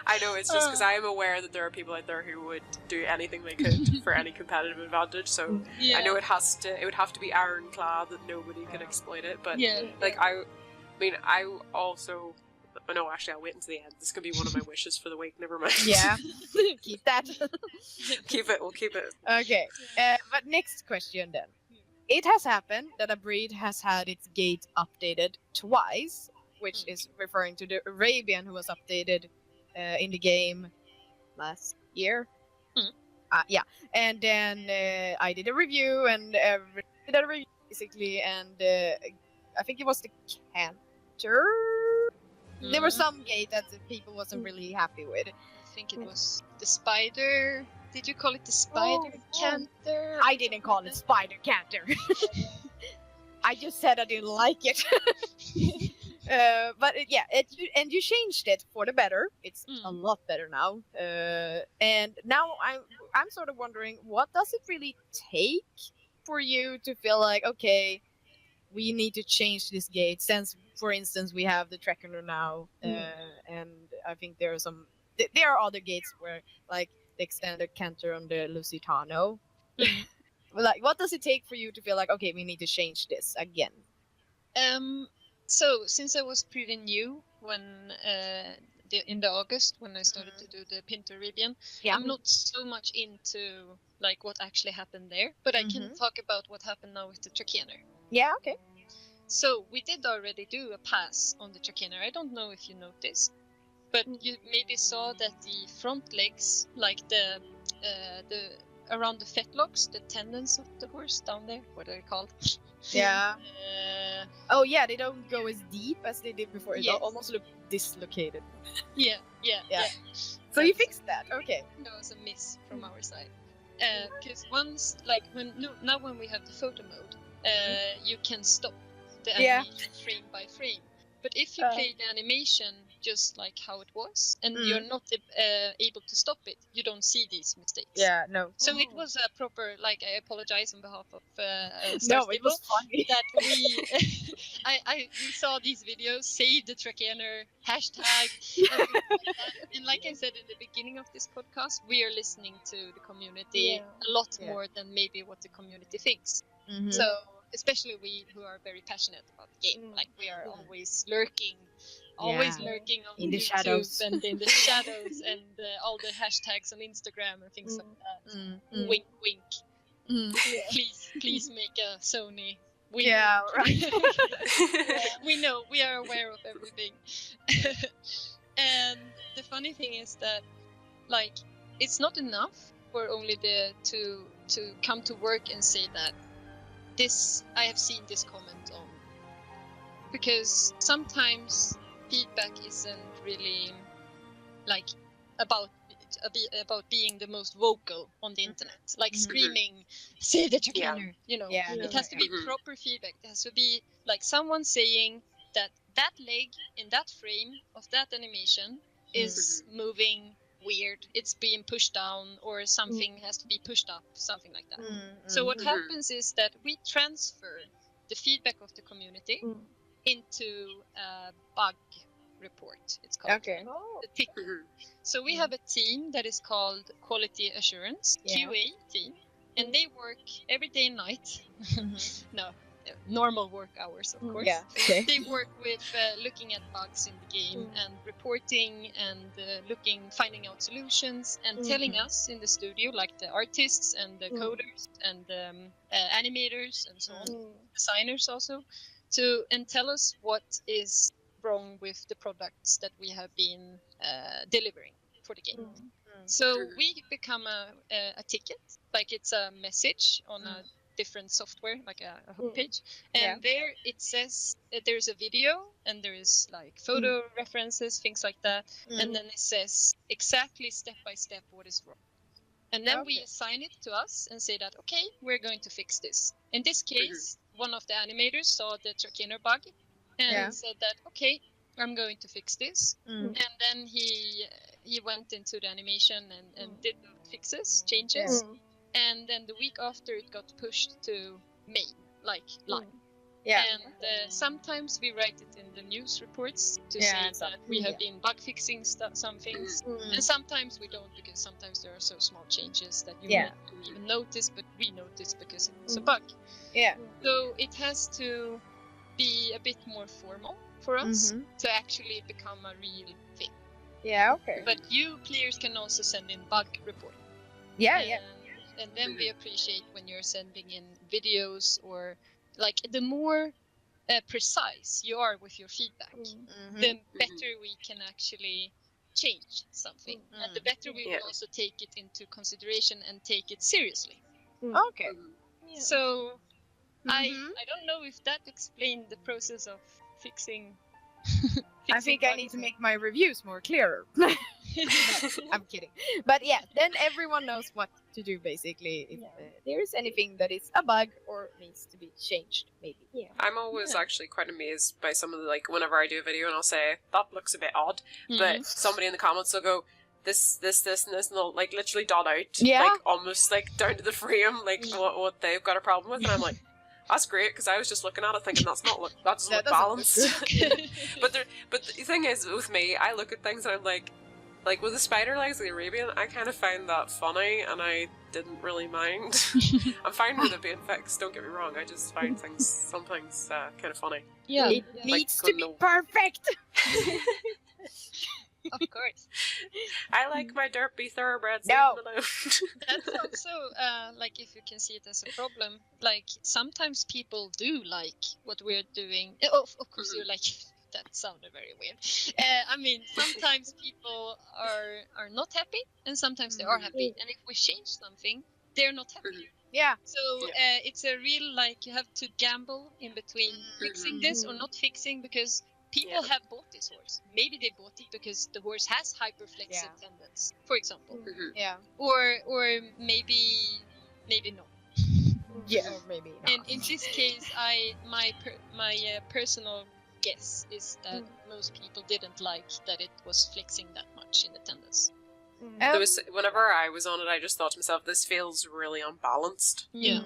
I know, it's just because I am aware that there are people out there who would do anything they could for any competitive advantage. So I know it would have to be ironclad that nobody could exploit it. But like I mean, I also. Oh, no, actually, I'll wait until the end. This could be one of my wishes for the week. Never mind. Yeah, keep that. Keep it. We'll keep it. Okay, but next question then. It has happened that a breed has had its gate updated twice, which is referring to the Arabian who was updated in the game last year. Yeah, and then I did a review and basically, and I think it was the Canter. There was some gate that the people wasn't really happy with. I think it was the spider. Did you call it the spider canter? I didn't call it spider canter. I just said I didn't like it. But you changed it for the better. It's a lot better now. And now I'm sort of wondering, what does it really take for you to feel like, okay, we need to change this gate, since, for instance, we have the Trekker now, and I think there are other gates where, like, the extended canter on the Lusitano. Like, what does it take for you to feel like, okay, we need to change this again? So since I was pretty new when in the August when I started to do the Pinto Arabian, I'm not so much into like what actually happened there, but I can talk about what happened now with the Trakehner. Yeah, okay. So we did already do a pass on the Trakehner. I don't know if you noticed, but you maybe saw that the front legs, like the around the fetlocks, the tendons of the horse down there, what are they called? Yeah. Oh yeah, they don't go as deep as they did before. It almost looked dislocated. Yeah. So you fixed that, okay? That was a miss from our side. Because once, like when we have the photo mode, you can stop the animation frame by frame. But if you play the animation just like how it was, and you're not able to stop it, you don't see these mistakes. Yeah, no. So it was a proper, like, I apologize on behalf of no, it was funny. that we saw these videos, save the Trakehner, hashtag, and like I said in the beginning of this podcast, we are listening to the community a lot more than maybe what the community thinks. So especially we who are very passionate about the game, like we are always lurking on in the YouTube shadows and in the shadows and all the hashtags on Instagram and things like that. Wink, wink. Please make a Sony. We know, we are aware of everything. And the funny thing is that, like, it's not enough for only to come to work and say that I have seen this comment on, because sometimes feedback isn't really like about being the most vocal on the internet, like screaming, "Say the Trakehner!" You know, it has to be proper feedback. It has to be like someone saying that leg in that frame of that animation is moving weird, it's being pushed down, or something has to be pushed up, something like that. So what happens is that we transfer the feedback of the community into a bug report, it's called. Okay. The ticker. So we have a team that is called Quality Assurance, QA team, and they work every day and night. No, normal work hours, of course. Yeah. Okay. They work with looking at bugs in the game and reporting and finding out solutions and telling us in the studio, like the artists and the coders and the animators and so on, designers also, and tell us what is wrong with the products that we have been delivering for the game. So we become a ticket, like it's a message on a different software, like a homepage, and there it says that there's a video and there is like photo references, things like that, and then it says exactly step by step what is wrong, and then we assign it to us and say that, okay, we're going to fix this. In this case, one of the animators saw the Trakehner bug and said that, okay, I'm going to fix this, and then he went into the animation and did the fixes, changes. And then the week after, it got pushed to main, like line. Yeah. And sometimes we write it in the news reports to Yeah, say and stuff. that we have been bug fixing some things. And sometimes we don't, because sometimes there are so small changes that you Yeah. don't even notice, but we notice because it was a bug. Yeah. So it has to be a bit more formal for us to actually become a real thing. Yeah, okay. But you players can also send in bug report. Yeah, yeah. And then we appreciate when you're sending in videos, or like the more precise you are with your feedback, the better we can actually change something. And the better we will also take it into consideration and take it seriously. Okay. Yeah. So I don't know if that explained the process of fixing. I think I need to make my reviews more clearer. I'm kidding. But yeah, then everyone knows what to do basically if there's anything that is a bug or needs to be changed, maybe. Yeah. I'm always actually quite amazed by some of the, like, whenever I do a video and I'll say, that looks a bit odd, but somebody in the comments will go, this, and this, and they'll, like, literally dot out, like, almost, like, down to the frame, like, what they've got a problem with, and I'm like, that's great, because I was just looking at it thinking that doesn't look balanced. but the thing is, with me, I look at things and I'm like with the spider legs, the Arabian, I kind of found that funny, and I didn't really mind. I'm fine with it being fixed, don't get me wrong, I just find some things kind of funny. Yeah, it needs to be perfect! Of course. I like my derpy thoroughbreds. No. That's also like, if you can see it as a problem, like sometimes people do like what we're doing. Of course, you're like, that sounded very weird. I mean, sometimes people are not happy, and sometimes they are happy. And if we change something, they're not happy. Yeah. So it's a real, like, you have to gamble in between fixing this or not fixing, because people have bought this horse. Maybe they bought it because the horse has hyperflexive tendons, for example. Yeah. Or maybe not. Yeah. Or maybe not. And in this case, my personal guess is that most people didn't like that it was flexing that much in the tendons. There was, whenever I was on it, I just thought to myself, this feels really unbalanced. Yeah.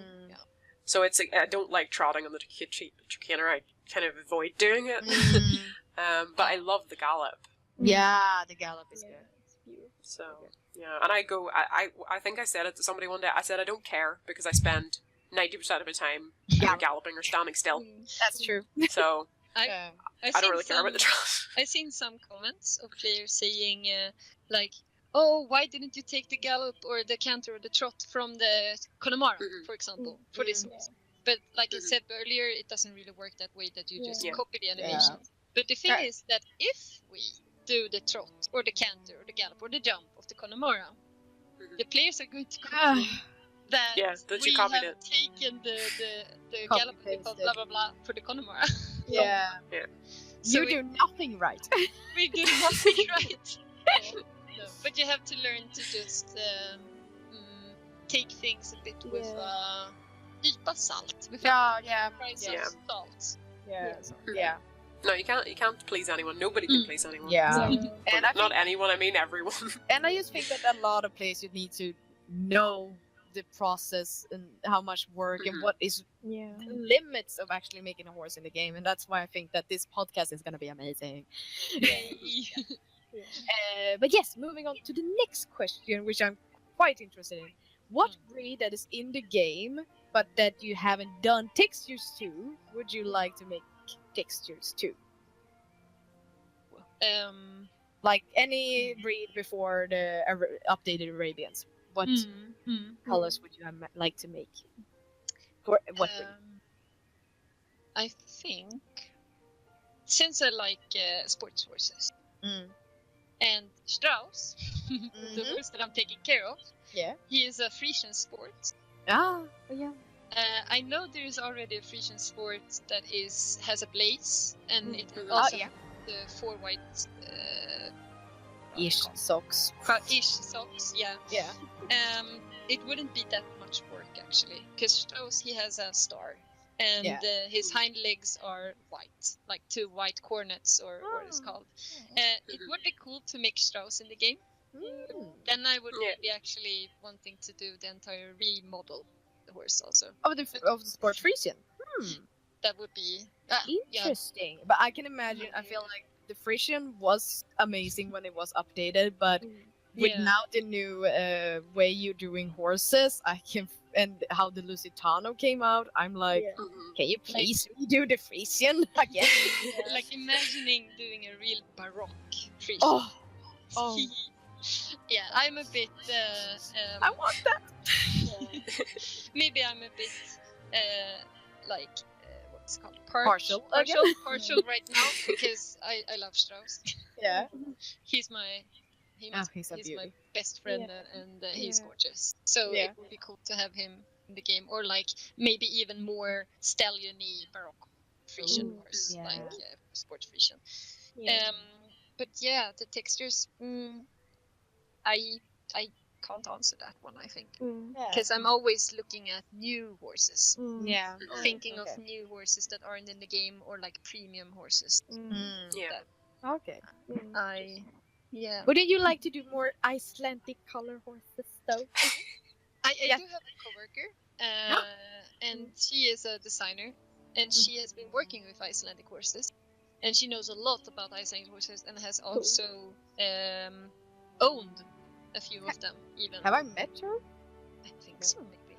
So it's I don't like trotting on the chicaner. I kind of avoid doing it. But I love the gallop. Yeah, the gallop is good. It's beautiful. So yeah, and I think I said it to somebody one day. I said I don't care because I spend 90% of my time either galloping or standing still. That's true. So I don't really care about the trot. I've seen some comments of players saying like, oh, why didn't you take the gallop or the canter or the trot from the Connemara, for example, for this horse? But like I said earlier, it doesn't really work that way, that you just copy the animation. But the thing is that if we do the trot or the canter or the gallop or the jump of the Connemara, the players are going to copy that that we you copied have it. taken the Copy gallop of blah blah blah for the Connemara. Yeah. So you do nothing right. We do nothing right. No, but you have to learn to just take things a bit with nypa salt. With a price of salt. Yeah. No, you can't please anyone. Nobody can please anyone. Yeah. And not anyone, I mean everyone. And I just think that a lot of players need to know the process and how much work and what is the limits of actually making a horse in the game. And that's why I think that this podcast is going to be amazing. But yes, moving on to the next question, which I'm quite interested in. What breed that is in the game, but that you haven't done textures to, would you like to make textures to? Like any breed before the updated Arabians. What colors would you like to make? For what breed? I think, since I like sports horses, and Strauss, the horse that I'm taking care of, he is a Frisian sport. I know there is already a Frisian sport that has a blaze, and it also has the 4 white ish socks. Ish socks, it wouldn't be that much work actually, because Strauss, he has a star, and his hind legs are white, like 2 white cornets, or what it's called. It would be cool to make Strauss in the game. Then I would be actually wanting to do the entire remodel the horse also. Of the sport Frisian. that would be Interesting. But I can imagine, I feel like the Frisian was amazing when it was updated, but with now the new way you're doing horses, and how the Lusitano came out, I'm like, can you please redo the Frisian again? Like imagining doing a real Baroque Frisian. Oh. Yeah, I'm a bit. I want that. Maybe I'm a bit like what's it called Partial right now because I love Strauss. Yeah. He's my best friend and he's gorgeous. So it would be cool to have him in the game, or like maybe even more stallion-y Baroque Frisian horse, like sport Frisian. But yeah, the textures. I can't answer that one, I think, because I'm always looking at new horses. Thinking of new horses that aren't in the game, or like premium horses. Okay. Wouldn't you like to do more Icelandic color horses though? I do have a coworker, and she is a designer, and she has been working with Icelandic horses, and she knows a lot about Icelandic horses, and has also owned a few of them. Even have I met her? I think so, maybe.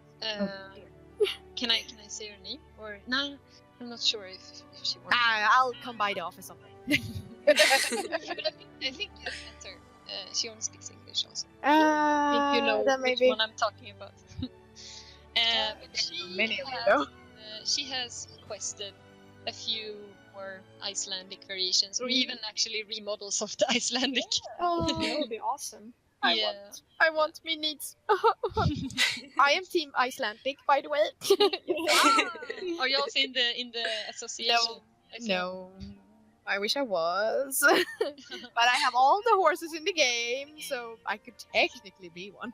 Can I say her name, or no? I'm not sure if she wants. I'll come by the office someday. But I think you met her. She only speaks English also. I think you know which one I'm talking about. But she has requested a few more Icelandic variations, or even actually remodels of the Icelandic. That would be awesome. I want me needs. I am team Icelandic, by the way. Are you also in the association? No. I wish I was. But I have all the horses in the game, so I could technically be one.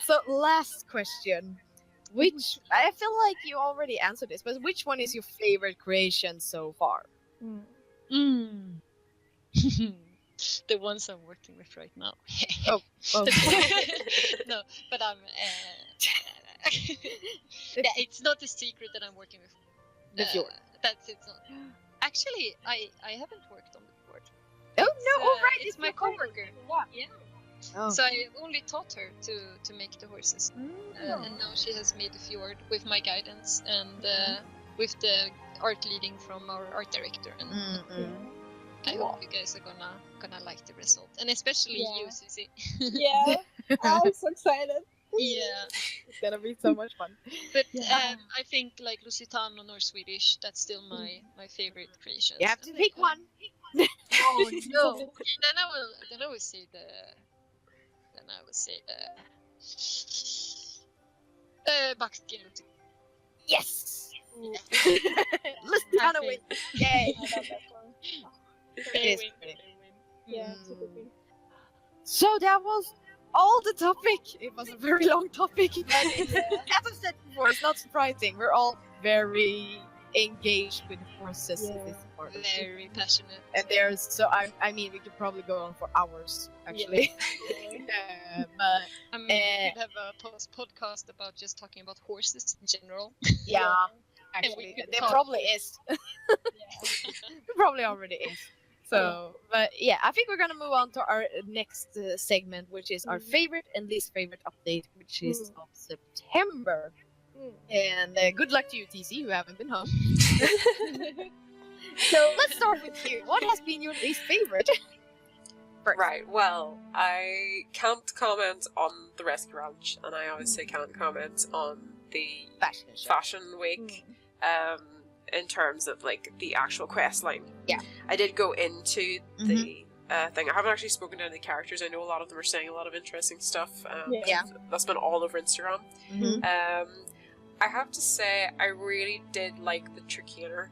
So last question. I feel like you already answered this, but which one is your favorite creation so far? The ones I'm working with right now. No, but I'm. It's not a secret that I'm working with. That's it. Actually, I haven't worked on the board. It's my coworker. Yeah. So I only taught her to make the horses, and now she has made a fjord with my guidance and with the art leading from our art director. And I hope you guys are gonna like the result, and especially you, Cici. I'm so excited. It's gonna be so much fun. But I think like Lusitano or Swedish, that's still my favorite creation. You have to pick one. Oh no! Then I will say the. Backen. Yes. Lusitano win. Yay! They win. Yeah. So that was all the topic. It was a very long topic, but as I said before, it's not surprising. We're all very engaged with horses in this part. Very passionate. And I mean, we could probably go on for hours, actually. But we could have a podcast about just talking about horses in general. Yeah, actually, there probably is. There probably already is. So, but yeah, I think we're gonna move on to our next segment, which is our favorite and least favorite update, which is of September. And good luck to you, TC, you haven't been home. So let's start with you. What has been your least favorite? Right, well, I can't comment on the Rescue Ranch, and I obviously can't comment on the Fashion Week. In terms of like the actual quest line. Yeah. I did go into the thing. I haven't actually spoken to any of the characters. I know a lot of them are saying a lot of interesting stuff. That's been all over Instagram. I have to say, I really did like the Tricaner.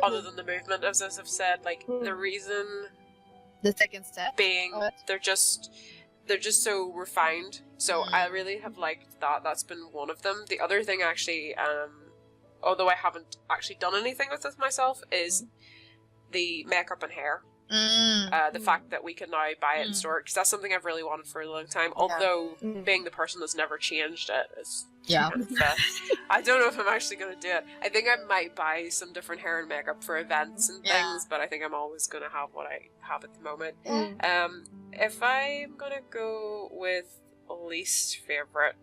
Other than the movement, as I've said, like the reason, the second step being they're just so refined. So I really have liked that. That's been one of them. The other thing, actually, although I haven't actually done anything with it myself, is the makeup and hair. The fact that we can now buy it in store, because that's something I've really wanted for a long time. Although being the person that's never changed it is kind of, I don't know if I'm actually going to do it. I think I might buy some different hair and makeup for events and things, but I think I'm always going to have what I have at the moment. If I'm going to go with least favorite,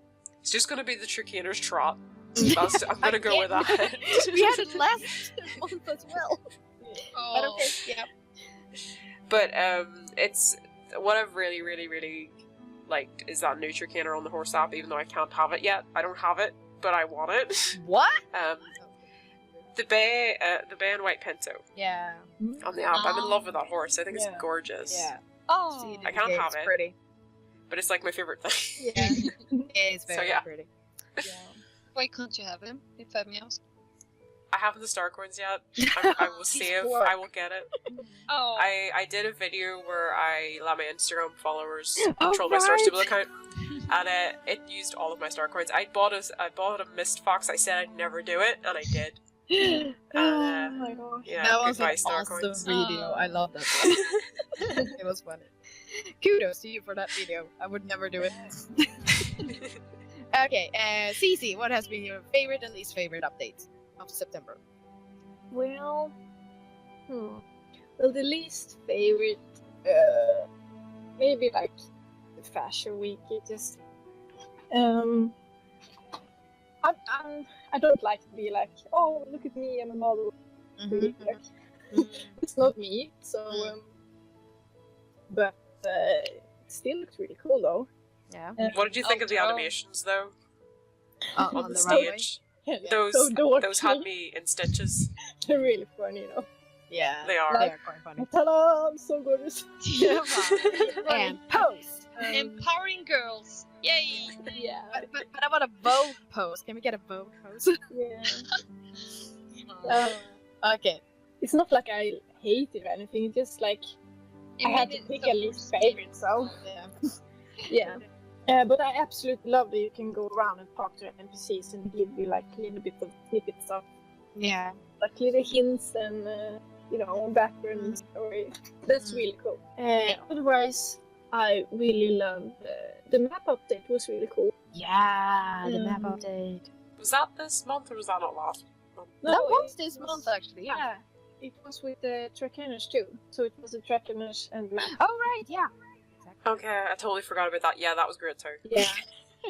it's just going to be the Tricanor's Trot. I'm going to go with that. We had it last month as well. Oh. But okay, yeah. But it's what I've really, really, really liked is that new Tricaner on the horse app. Even though I can't have it yet, I don't have it, but I want it. What? The bay and white pinto. Yeah. On the app, I'm in love with that horse. I think it's gorgeous. Yeah. Oh. I can't have it. Pretty. But it's like my favorite thing. Yeah. It's very pretty. Yeah. Why can't you have him, if I may ask? I haven't the star coins yet. I will save. I will get it. Oh. I did a video where I let my Instagram followers control my Star Stable account, and it used all of my star coins. I bought a Mist Fox. I said I'd never do it, and I did. Oh my gosh. Yeah, That was goodbye, an star awesome coins. video. I love that one. It was funny. Kudos to you for that video. I would never do it. Okay, Cece, what has been your favorite and least favorite update of September? Well, well, the least favorite, maybe like the Fashion Week. It just, I don't like to be like, oh, look at me, I'm a model. Really, like, it's not me. So, but it still looks really cool though. Yeah. What did you think of the animations, though? On the the runway? stage? Yeah, Those so had me in stitches. They're really funny, you know. Yeah. They are. They are quite funny. Ta-da! I'm so gorgeous. And pose! Empowering girls! Yay! Yeah. But I want a Vogue pose. Can we get a Vogue pose? Yeah. Okay. It's not like I hate it or anything. It's just like I had to pick a least favorite, so Yeah. yeah. But I absolutely love that you can go around and talk to NPCs and give you like a little bit of snippets of Yeah. like little hints and you know, background story. That's really cool. Otherwise, I really loved the map update. Was really cool. Yeah, the map update. Was that this month or was that not last month? No, That was this month actually, yeah. It was with the Trackers too. So it was the Trackers and map. Oh right, yeah. Okay, I totally forgot about that. Yeah, that was great too. Yeah.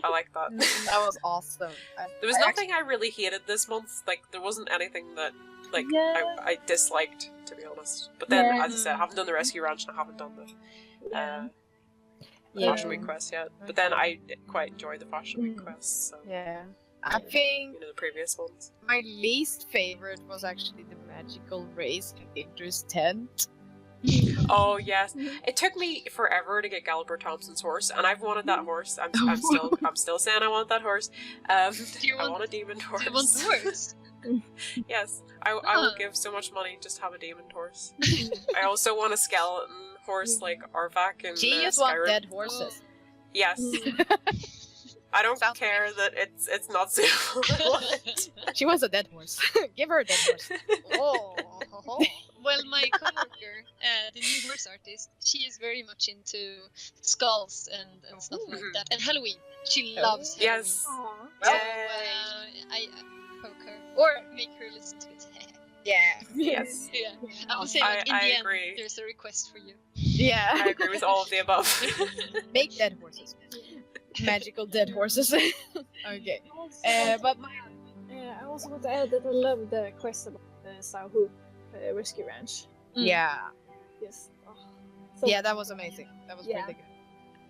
I like that. That was awesome. There was nothing I really hated this month. Like, there wasn't anything that, like, I disliked, to be honest. But then, as I said, I haven't done the Rescue Ranch and I haven't done the Fashion Week quest yet. But then I quite enjoyed the Fashion Week quests, so... Yeah. I think You know, the previous ones. my least favorite was actually the magical race in Indra's tent. Oh, yes. It took me forever to get Galloper Thompson's horse, and I've wanted that horse. I'm still saying I want that horse. I want a demon horse. Do you want the horse? Yes. I will give so much money just to have a demon horse. I also want a skeleton horse like Arvak and She just Skyrim. wants dead horses. Yes. I don't care that it's not suitable. She wants a dead horse. Give her a dead horse. Oh. Well, my coworker, the new horse artist, she is very much into skulls and stuff like that. And Halloween. She loves Halloween. Yes. So, I poke her. Or make her listen to it. Yeah. Yes. Yeah. I would say, like, in I the end, agree. there's a request for you. Yeah. I agree with all of the above. Make dead horses. Magical dead horses. Okay. But I also want to add that I love the quest about the Sahu Rescue Ranch. yeah. Yes. Yeah, that was amazing. That was really good.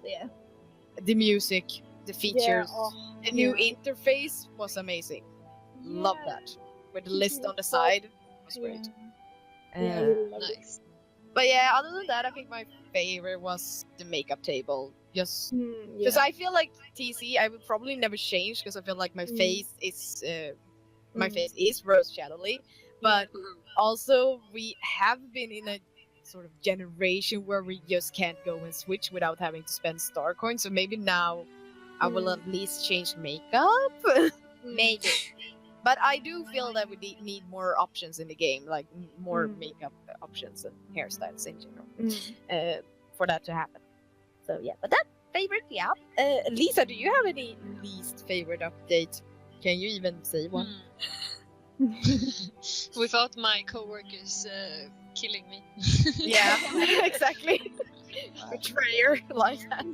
Yeah. The music, the features, the new yeah. interface was amazing. Love that. With the list on the side, it was great. Yeah, I really loved it. Nice. But yeah, other than that, I think my favorite was the makeup table. Just Mm, because I feel like TC, I would probably never change because I feel like my face is Rose Shadowlee, but also we have been in a sort of generation where we just can't go and switch without having to spend star coins. So maybe now I will at least change makeup. Maybe. But I do feel that we need more options in the game, like more makeup options and hairstyles in general, for that to happen. So yeah, but that favorite, yeah. Lisa, do you have any least favorite update? Can you even say one? Without my coworkers killing me. Yeah, exactly. Betrayer like that.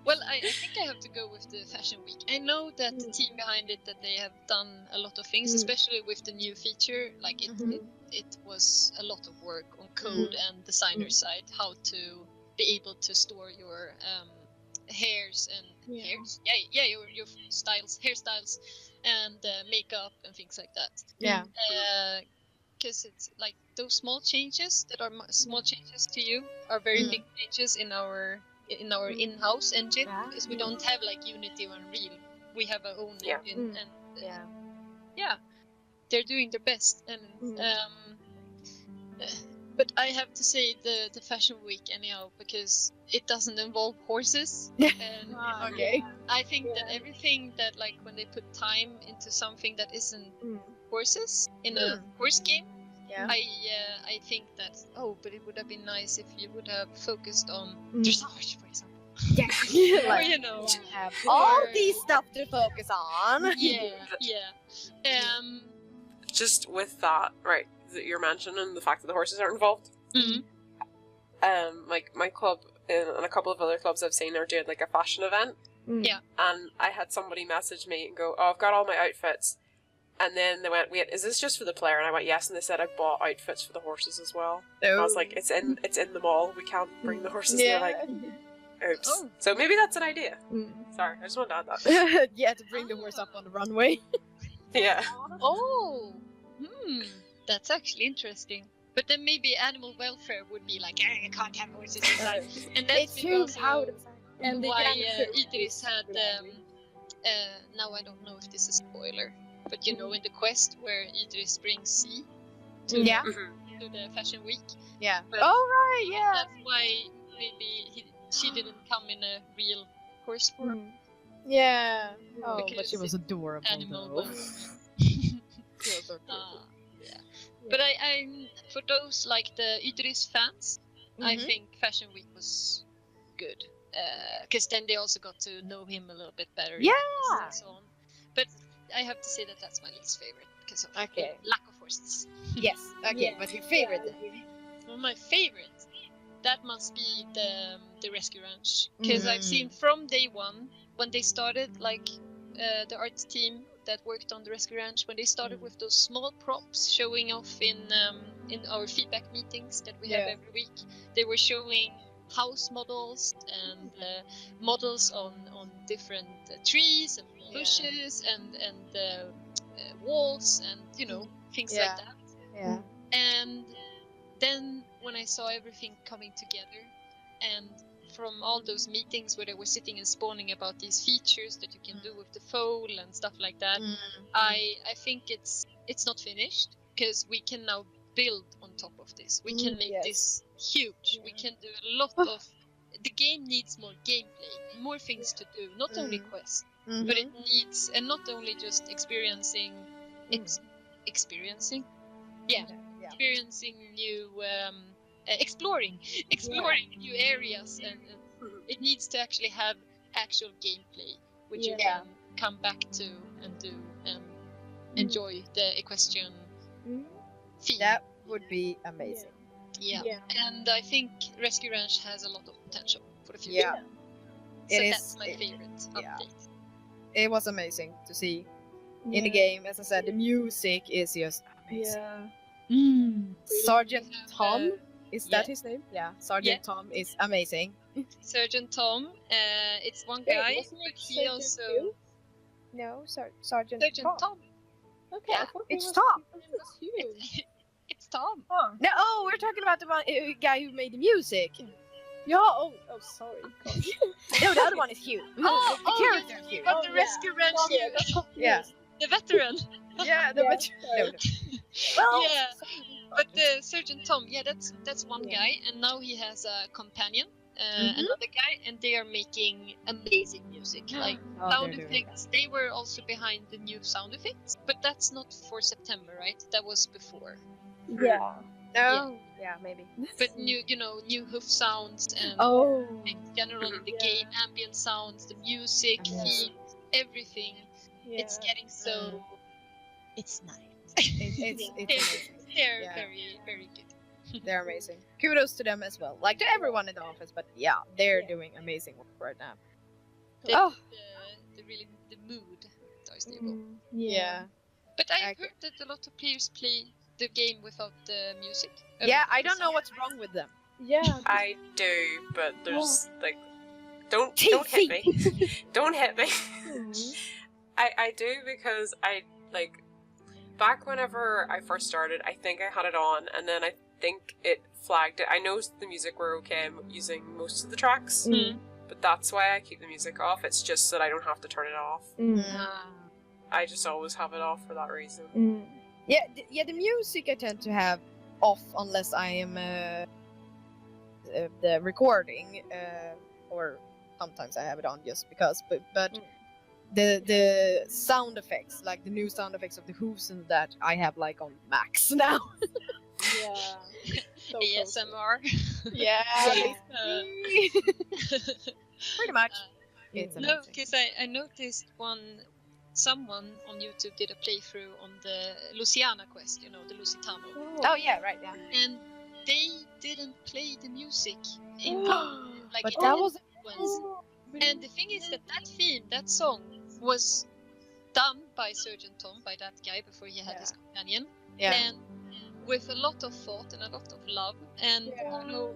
Well, I think I have to go with the Fashion Week. I know that the team behind it, that they have done a lot of things, especially with the new feature. Like it was a lot of work on code and designer side, how to be able to store your hairs and your styles, hairstyles, and makeup and things like that. Yeah. Because it's like those small changes that are small changes to you are very big changes in our in-house engine, because we don't have like Unity or Unreal. We have our own engine, and they're doing their best. And but I have to say the Fashion Week anyhow, because it doesn't involve horses. And Okay. I think that everything that, like, when they put time into something that isn't horses in a horse game, I think that, but it would have been nice if you would have focused on dressage, for example. Yeah. Or, you know, have all these stuff to focus on. Just with that, right, that you're mentioning the fact that the horses aren't involved. Like my club and a couple of other clubs I've seen are doing like a fashion event. And I had somebody message me and go, "Oh, I've got all my outfits." And then they went, "Wait, is this just for the player?" And I went, "Yes." And they said I bought outfits for the horses as well. And I was like, "It's in the mall. We can't bring the horses." Yeah. They're like, "Oops." So maybe that's an idea. Sorry, I just wanted to add that. Yeah, to bring the horse up on the runway. Yeah. That's actually interesting. But then maybe animal welfare would be like, you can't have horses inside. And that's and why Idris had, now I don't know if this is a spoiler, but you know, in the quest where Idris brings C to the Fashion Week. Yeah. But that's why maybe she didn't come in a real horse form. Yeah. Oh, Because but she was adorable. Animal though. welfare. But I for those like the Idris fans, I think Fashion Week was good, because then they also got to know him a little bit better. And so on. But I have to say that that's my least favorite because of the lack of horses. Yes. Okay, but your favorite then? Well, my favorite, that must be the Rescue Ranch, because I've seen from day one when they started, like the art team that worked on the Rescue Ranch, when they started with those small props showing off in our feedback meetings that we have every week. They were showing house models and models on different trees and bushes and walls and, you know, things like that. Yeah. And then when I saw everything coming together, and from all those meetings where they were sitting and spawning about these features that you can do with the foal and stuff like that, I think it's not finished, because we can now build on top of this. We can make this huge. We can do a lot of... The game needs more gameplay, more things to do, not only quests, but it needs... And not only just experiencing new... exploring new areas, and it needs to actually have actual gameplay, which you can come back to and do and enjoy the equestrian theme. That would be amazing. And I think Rescue Ranch has a lot of potential for the future. So that's my favorite update. It was amazing to see in the game. As I said, the music is just amazing. Sergeant Tom, is that his name? Yeah, Sergeant Tom is amazing. Sergeant Tom, it's one guy, but he also... No, Sergeant Tom. Okay, I thought it's it was Tom. It's Tom. Oh. No, we're talking about the one guy who made the music. Yeah. Oh, sorry. Gosh. No, the other one is Hugh. The character is Hugh. But the Rescue Ranch Hugh. Yeah. The veteran. Yeah, the veteran. Well, but the Sergeant Tom, that's one guy, and now he has a companion, another guy, and they are making amazing music. Like sound effects. They were also behind the new sound effects, but that's not for September, right? That was before. Yeah. Oh, yeah, maybe. But new hoof sounds and in general in the game, ambient sounds, the music, themes, everything. Yeah. It's getting so. It's nice. It's amazing. They're very, very good. They're amazing. Kudos to them as well. Like to everyone in the office, but yeah, they're doing amazing work right now. The mood is stable. Yeah. But I heard that a lot of players play the game without the music. Yeah, I don't know what's wrong with them. Yeah. I do, but there's like, don't hit me. Don't hit me. I do because I like back whenever I first started. I think I had it on, and then I think it flagged it. I know the music were okay. I'm using most of the tracks, but that's why I keep the music off. It's just that I don't have to turn it off. I just always have it off for that reason. Yeah, the music I tend to have off unless I am the recording, or sometimes I have it on just because. But the sound effects, like the new sound effects of the hooves and that, I have like on max now. Yeah. So ASMR. Yeah. Pretty much. It's no, amazing. because I noticed someone on YouTube did a playthrough on the Luciana quest, the Lusitano. Oh yeah, right, yeah. And they didn't play the music in like But in that the was ones. And the thing is that song was done by Surgeon Tom, by that guy before he had his companion. Yeah. And with a lot of thought and a lot of love. And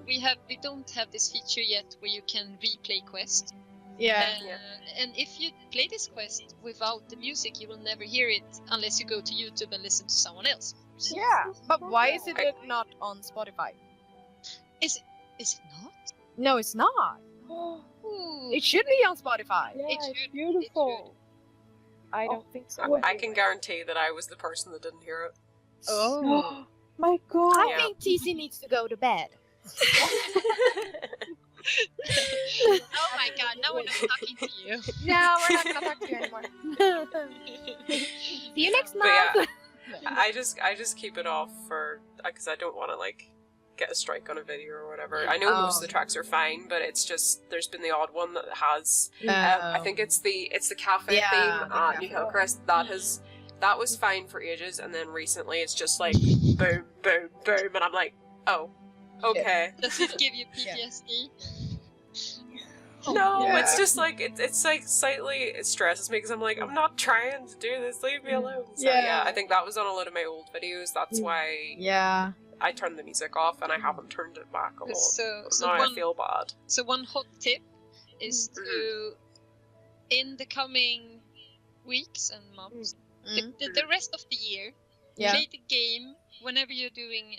we don't have this feature yet where you can replay quests. And if you play this quest without the music, you will never hear it unless you go to YouTube and listen to someone else. Yeah, but why is it not on Spotify? Is it not? No, it's not. It should be on Spotify. Yeah, It it's should- beautiful. I don't think so. I can guarantee that I was the person that didn't hear it. Oh. My God. I think TC needs to go to bed. Oh my god, no one is talking to you. No, we're not gonna talk to you anymore. See you next But month. yeah, I just keep it off because I don't want to like get a strike on a video or whatever. I know most of the tracks are fine, but it's just there's been the odd one that has. I think it's the cafe theme at New Hillcrest that was fine for ages, and then recently it's just like boom, boom, boom, and I'm like, oh, okay. Does it give you PTSD? No, it's just like it's like slightly it stresses me because I'm like I'm not trying to do this. Leave me alone. So yeah, I think that was on a lot of my old videos. That's why I turned the music off and I haven't turned it back a lot. So now I feel bad. So one hot tip is to, in the coming weeks and months, the rest of the year, play the game whenever you're doing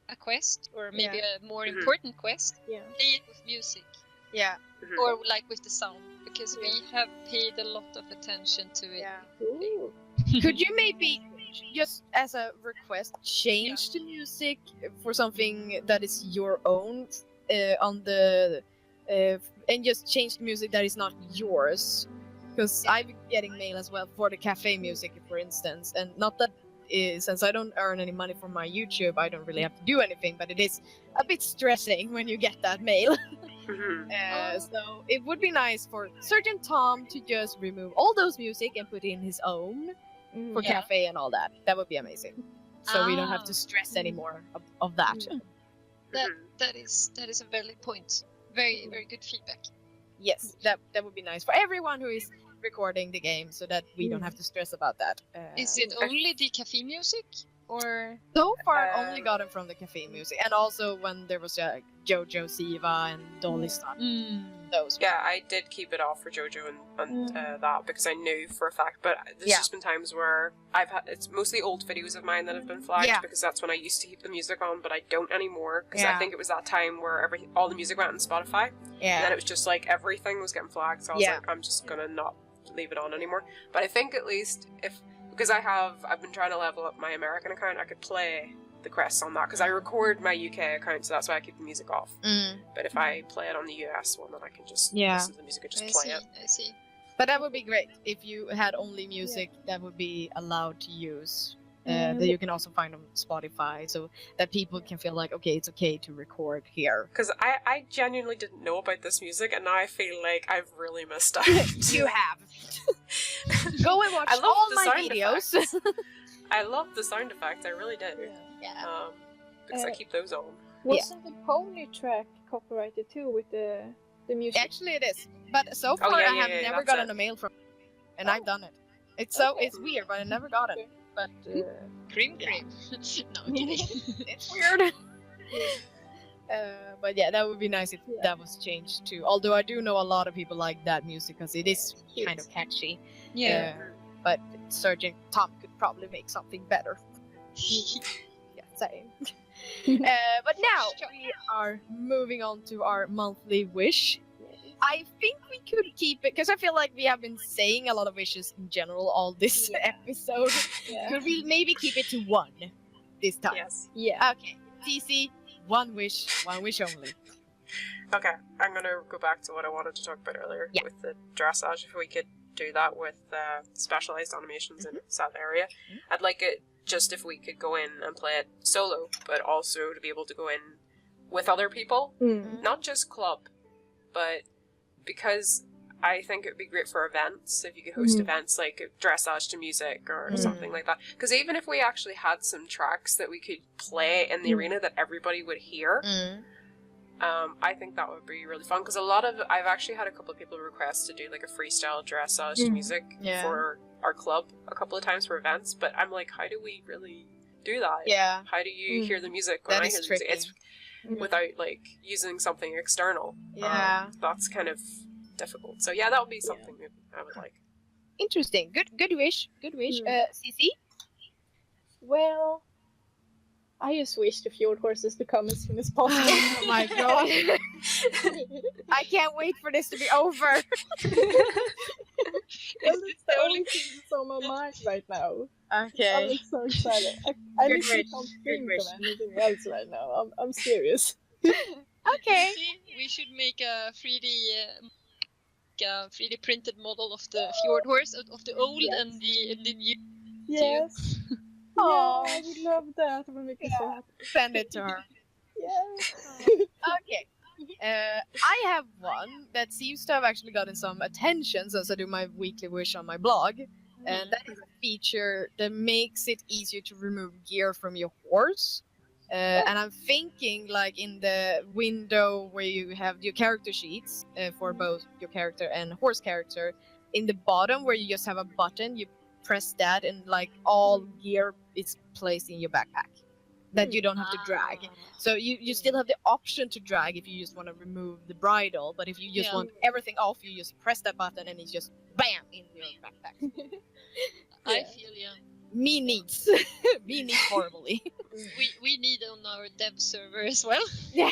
a quest or maybe a more important quest. Play it with music. Yeah. Or like with the sound, because we have paid a lot of attention to it. Ooh. Could you maybe, just as a request, change the music for something that is your own on the and just change the music that is not yours? Because I've been getting mail as well for the cafe music, for instance, and not that since I don't earn any money from my YouTube, I don't really have to do anything, but it is a bit stressing when you get that mail. So it would be nice for Surgeon Tom to just remove all those music and put in his own for cafe and all that. That would be amazing. So we don't have to stress anymore of that. That is a valid point. Very, very good feedback. Yes, that would be nice for everyone who is recording the game, so that we don't have to stress about that. Is it only the cafe music, or so far only got it from the cafe music, and also when there was Jojo, Siva, and Dolly stuff. Those. Yeah, I did keep it off for Jojo and that because I knew for a fact. But there's just been times where it's mostly old videos of mine that have been flagged because that's when I used to keep the music on, but I don't anymore because I think it was that time where all the music went on Spotify. And then it was just like everything was getting flagged, so I was like, I'm just gonna not leave it on anymore. But I think at least because I've been trying to level up my American account, I could play the quests on that because I record my UK account, so that's why I keep the music off. But if I play it on the US one, then I can just listen to the music and just play it. I see. But that would be great if you had only music that would be allowed to use. That you can also find on Spotify, so that people can feel like, okay, it's okay to record here. Because I genuinely didn't know about this music, and now I feel like I've really missed out. You have. Go and watch all my videos. I love the sound effects, I really do. Yeah. Because I keep those on. Wasn't the pony track copyrighted too with the music? Actually, it is. But so far, I have never gotten a mail from it. And I've done it. It's weird, but I never got it. But Cream. No, I'm kidding. It's weird. But yeah, that would be nice if that was changed too. Although I do know a lot of people like that music because it is kind of catchy. Yeah. But Sergeant Tom could probably make something better. Yeah, same. But now we are moving on to our monthly wish. I think we could keep it because I feel like we have been saying a lot of wishes in general all this episode. Could we maybe keep it to one this time? Yes. Yeah. Okay. TC, one wish only. Okay, I'm gonna go back to what I wanted to talk about earlier with the dressage. If we could do that with specialized animations in that area, I'd like it just if we could go in and play it solo, but also to be able to go in with other people, not just club, but because I think it would be great for events, if you could host events like dressage to music or something like that. Because even if we actually had some tracks that we could play in the arena that everybody would hear, I think that would be really fun. Because I've actually had a couple of people request to do like a freestyle dressage to music for our club a couple of times for events, but I'm like, how do we really do that? Yeah. How do you hear the music when I hear the music? It's without like using something external. Yeah. That's kind of difficult. So yeah, that would be something I would like. Interesting. Good wish. CC? Well, I just wish the fjord horses to come as soon as possible. Oh my god. I can't wait for this to be over. Well, it's the only thing that's on my mind right now. Okay. I'm so excited. I Good literally wish. can't Good think wish. of anything else right now. I'm serious. Okay. See, we should make a 3D printed model of the fjord horse, of the old and the new. Yes. Yeah, I would love that. It would make me so happy. Send it to her. Yeah. Okay. I have one that seems to have actually gotten some attention since I do my weekly wish on my blog. And that is a feature that makes it easier to remove gear from your horse. And I'm thinking like in the window where you have your character sheets for both your character and horse character, in the bottom where you just have a button, you press that and like all gear is placed in your backpack that you don't have to drag. So you still have the option to drag if you just want to remove the bridle, but if you just want everything off, you just press that button and it's just BAM in your backpack. I feel ya. Me needs horribly. We need on our dev server as well. Yeah.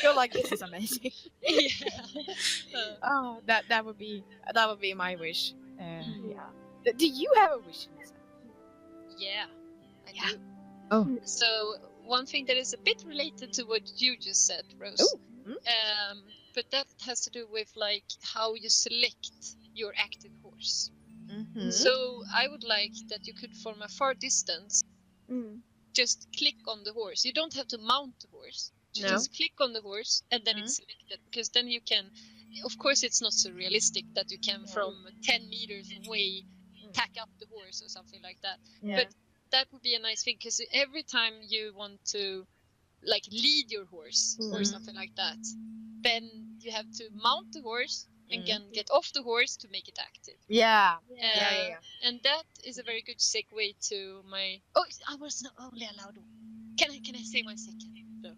You're like, this is amazing. Yeah. Oh, that would be my wish. Do you have a wish, Lisa? Yeah, I do. Oh. So one thing that is a bit related to what you just said, Rose. Oh. But that has to do with like how you select your active horse. So I would like that you could, from a far distance, just click on the horse. You don't have to mount the horse. You just click on the horse and then it's selected. Because then you can, of course it's not so realistic that you can from 10 meters away tack up the horse or something like that. But that would be a nice thing, because every time you want to like lead your horse or something like that, then you have to mount the horse and then get off the horse to make it active. Yeah. And that is a very good segue to my. Oh, I was not only allowed. Can I say my second? No.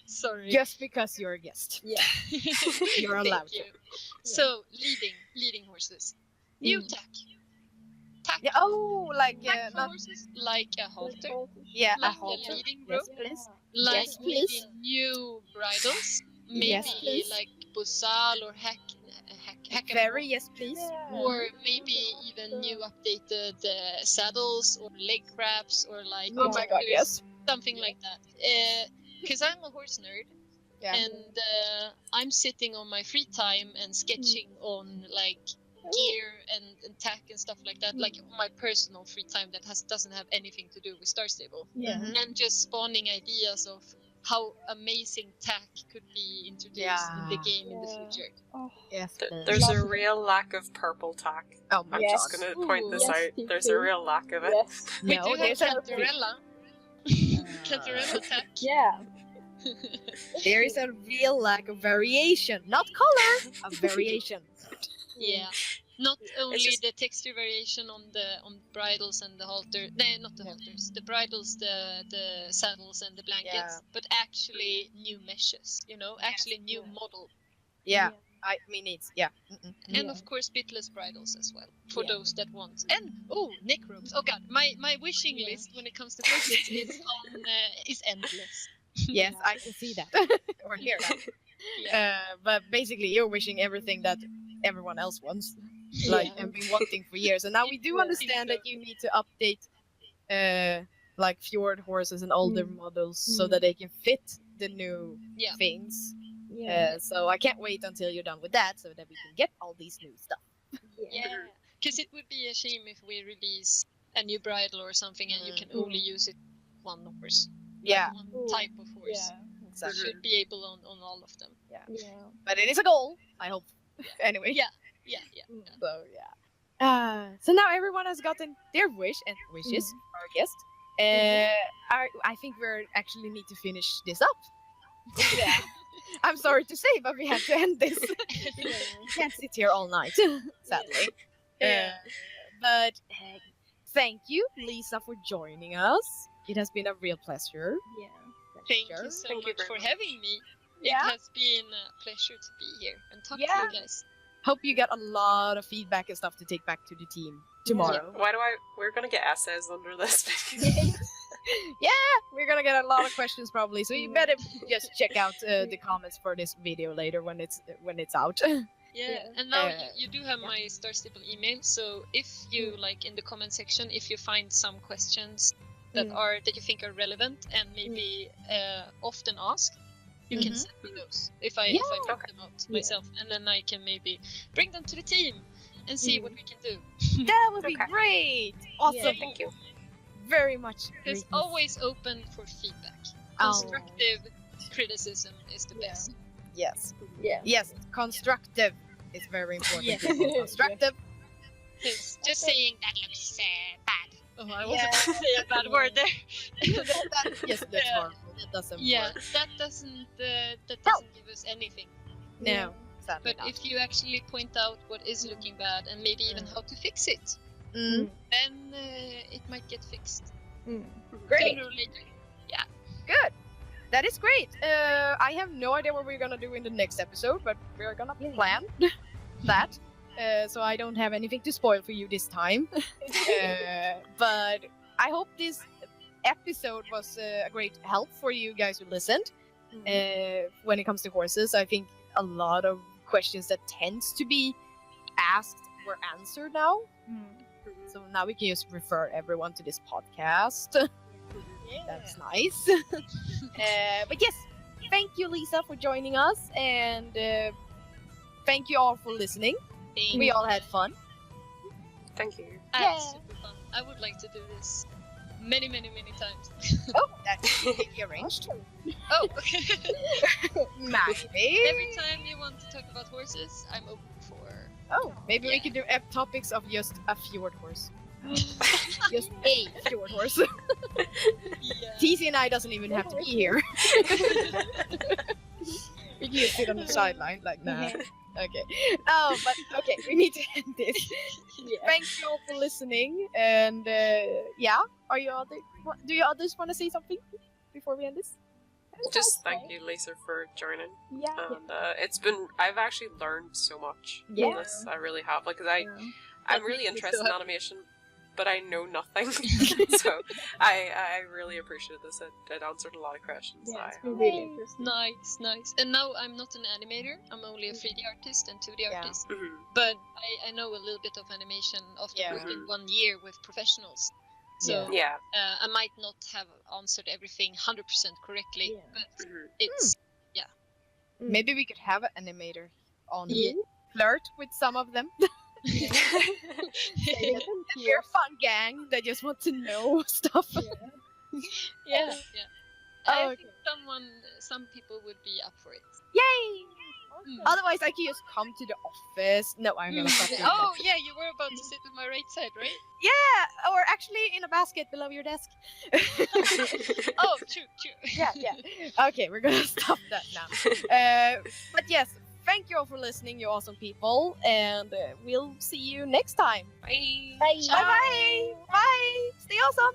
Sorry. Just because you're a guest. Yeah. You're allowed to. So leading horses. New tack. Yeah, oh, like not horses, like a halter. Yeah, like a halter. leading rope. Yes, please. Like Yes, please. maybe new bridles. Maybe Yes, please. like bosal or hack Very yes, please. or maybe even new updated saddles or leg wraps or like Oh my god, yes. something like that. Because I'm a horse nerd, Yeah. And I'm sitting on my free time and sketching on like gear and tech and stuff like that, like my personal free time that doesn't have anything to do with Star Stable. Yeah. And just spawning ideas of how amazing tech could be introduced in the game in the future. Oh, Yes. There's a Lovely. real lack of purple tack. Oh my I'm Yes. just gonna point this Yes, out. me There's too. a real lack of it. Yes. We No, do have there's a Cantarella. Cantarella tech. Yeah. there is a real lack of variation, not color, a variation. Yeah. Not only just- the texture variation on bridles and the halter, no, not the halters, the bridles, the saddles and the blankets, Yeah. but actually new meshes, actually new model. Yeah, I mean it's And Yeah. of course bitless bridles as well, for Yeah. those that want. And neck ropes. Oh god, my wishing list when it comes to horses is endless. Yes, I can see that or hear that. But basically, you're wishing everything that everyone else wants, like and been wanting for years. And now we do understand that you need to update, like fjord horses and older models so that they can fit the new things. Yeah. So I can't wait until you're done with that, so that we can get all these new stuff. Yeah, because it would be a shame if we release a new bridle or something and you can only use it one horse. Yeah, One type of horse. Yeah. You exactly. should be able on all of them. Yeah. But it is a goal, I hope. Anyway. Yeah. So yeah. So now everyone has gotten their wish and wishes for our guest. I think we actually need to finish this up. Yeah. I'm sorry to say, but we have to end this. We can't sit here all night, sadly. But thank you, Lisa, for joining us. It has been a real pleasure. Yeah. Thank you so Thank you much very for having me. Yeah. It has been a pleasure to be here and talk to Yeah. you guys. Hope you got a lot of feedback and stuff to take back to the team tomorrow. We're gonna get essays under this. We're gonna get a lot of questions probably, so you better just check out the comments for this video later when it's out. Yeah, and now Uh, you do have my Star Stable email, so if you like in the comment section, if you find some questions that you think are relevant and maybe often asked, you can send me those if I find them out myself, and then I can maybe bring them to the team and see what we can do. That would be Okay. great. Awesome. Yeah. Thank you. Very much. It's greatness. always open for feedback. Oh. Constructive criticism is the Yeah. best. Yes. Yeah. Yes. Constructive is very important. Yeah. Constructive. Because just saying that looks bad. Oh, I Yeah. wasn't going to say a bad word there. Yes, that's horrible. That doesn't work. That doesn't give us anything. No. Sadly But not. if you actually point out what is looking bad and maybe even how to fix it, Mm. then it might get fixed. Great. Sooner or later. Good. That is great. I have no idea what we're gonna do in the next episode, but we're gonna plan that. So I don't have anything to spoil for you this time. But I hope this episode was a great help for you guys who listened. When it comes to horses, I think a lot of questions that tends to be asked were answered now. So now we can just refer everyone to this podcast. That's nice. But yes, thank you, Lisa, for joining us, and thank you all for listening. We all had fun. Thank you. That's super fun. I would like to do this many times. Oh, that's maybe arranged. Oh, okay. Maybe. Every time you want to talk about horses, I'm open for. Oh, maybe we could do topics of just a fjord horse. Just a fjord horse. Yeah. TC and I doesn't even have to be here. We can just sit on the sideline like that. Okay. Oh, but okay, we need to end this. Thank you all for listening. And are you other? Do you others want to say something before we end this? Just thank you, Lisa, for joining. Yeah. And I've actually learned so much Yeah. from this. I really have. Like, 'cause I'm really interested in animation, but I know nothing. So I really appreciate this. It answered a lot of questions. Yeah, I it's been really interesting. Nice. And now I'm not an animator. I'm only a 3D artist and 2D Yeah. artist. Mhm. But I know a little bit of animation after Yeah. working 1 year with professionals. So Yeah. I might not have answered everything 100% correctly, Yeah. but Mhm. it's Maybe we could have an animator on Yeah. flirt with some of them. We're a fun gang that just want to know stuff. Yeah. I Okay. think some people would be up for it. Yay! Mm. Otherwise, I could just come to the office. No, I'm gonna stop doing that. Oh yeah, you were about to sit with my right side, right? Yeah, or actually in a basket below your desk. Oh, true. Yeah. Okay, we're gonna stop that now. But yes, thank you all for listening, you awesome people, and we'll see you next time. Bye. Bye. Bye bye. Bye. Stay awesome.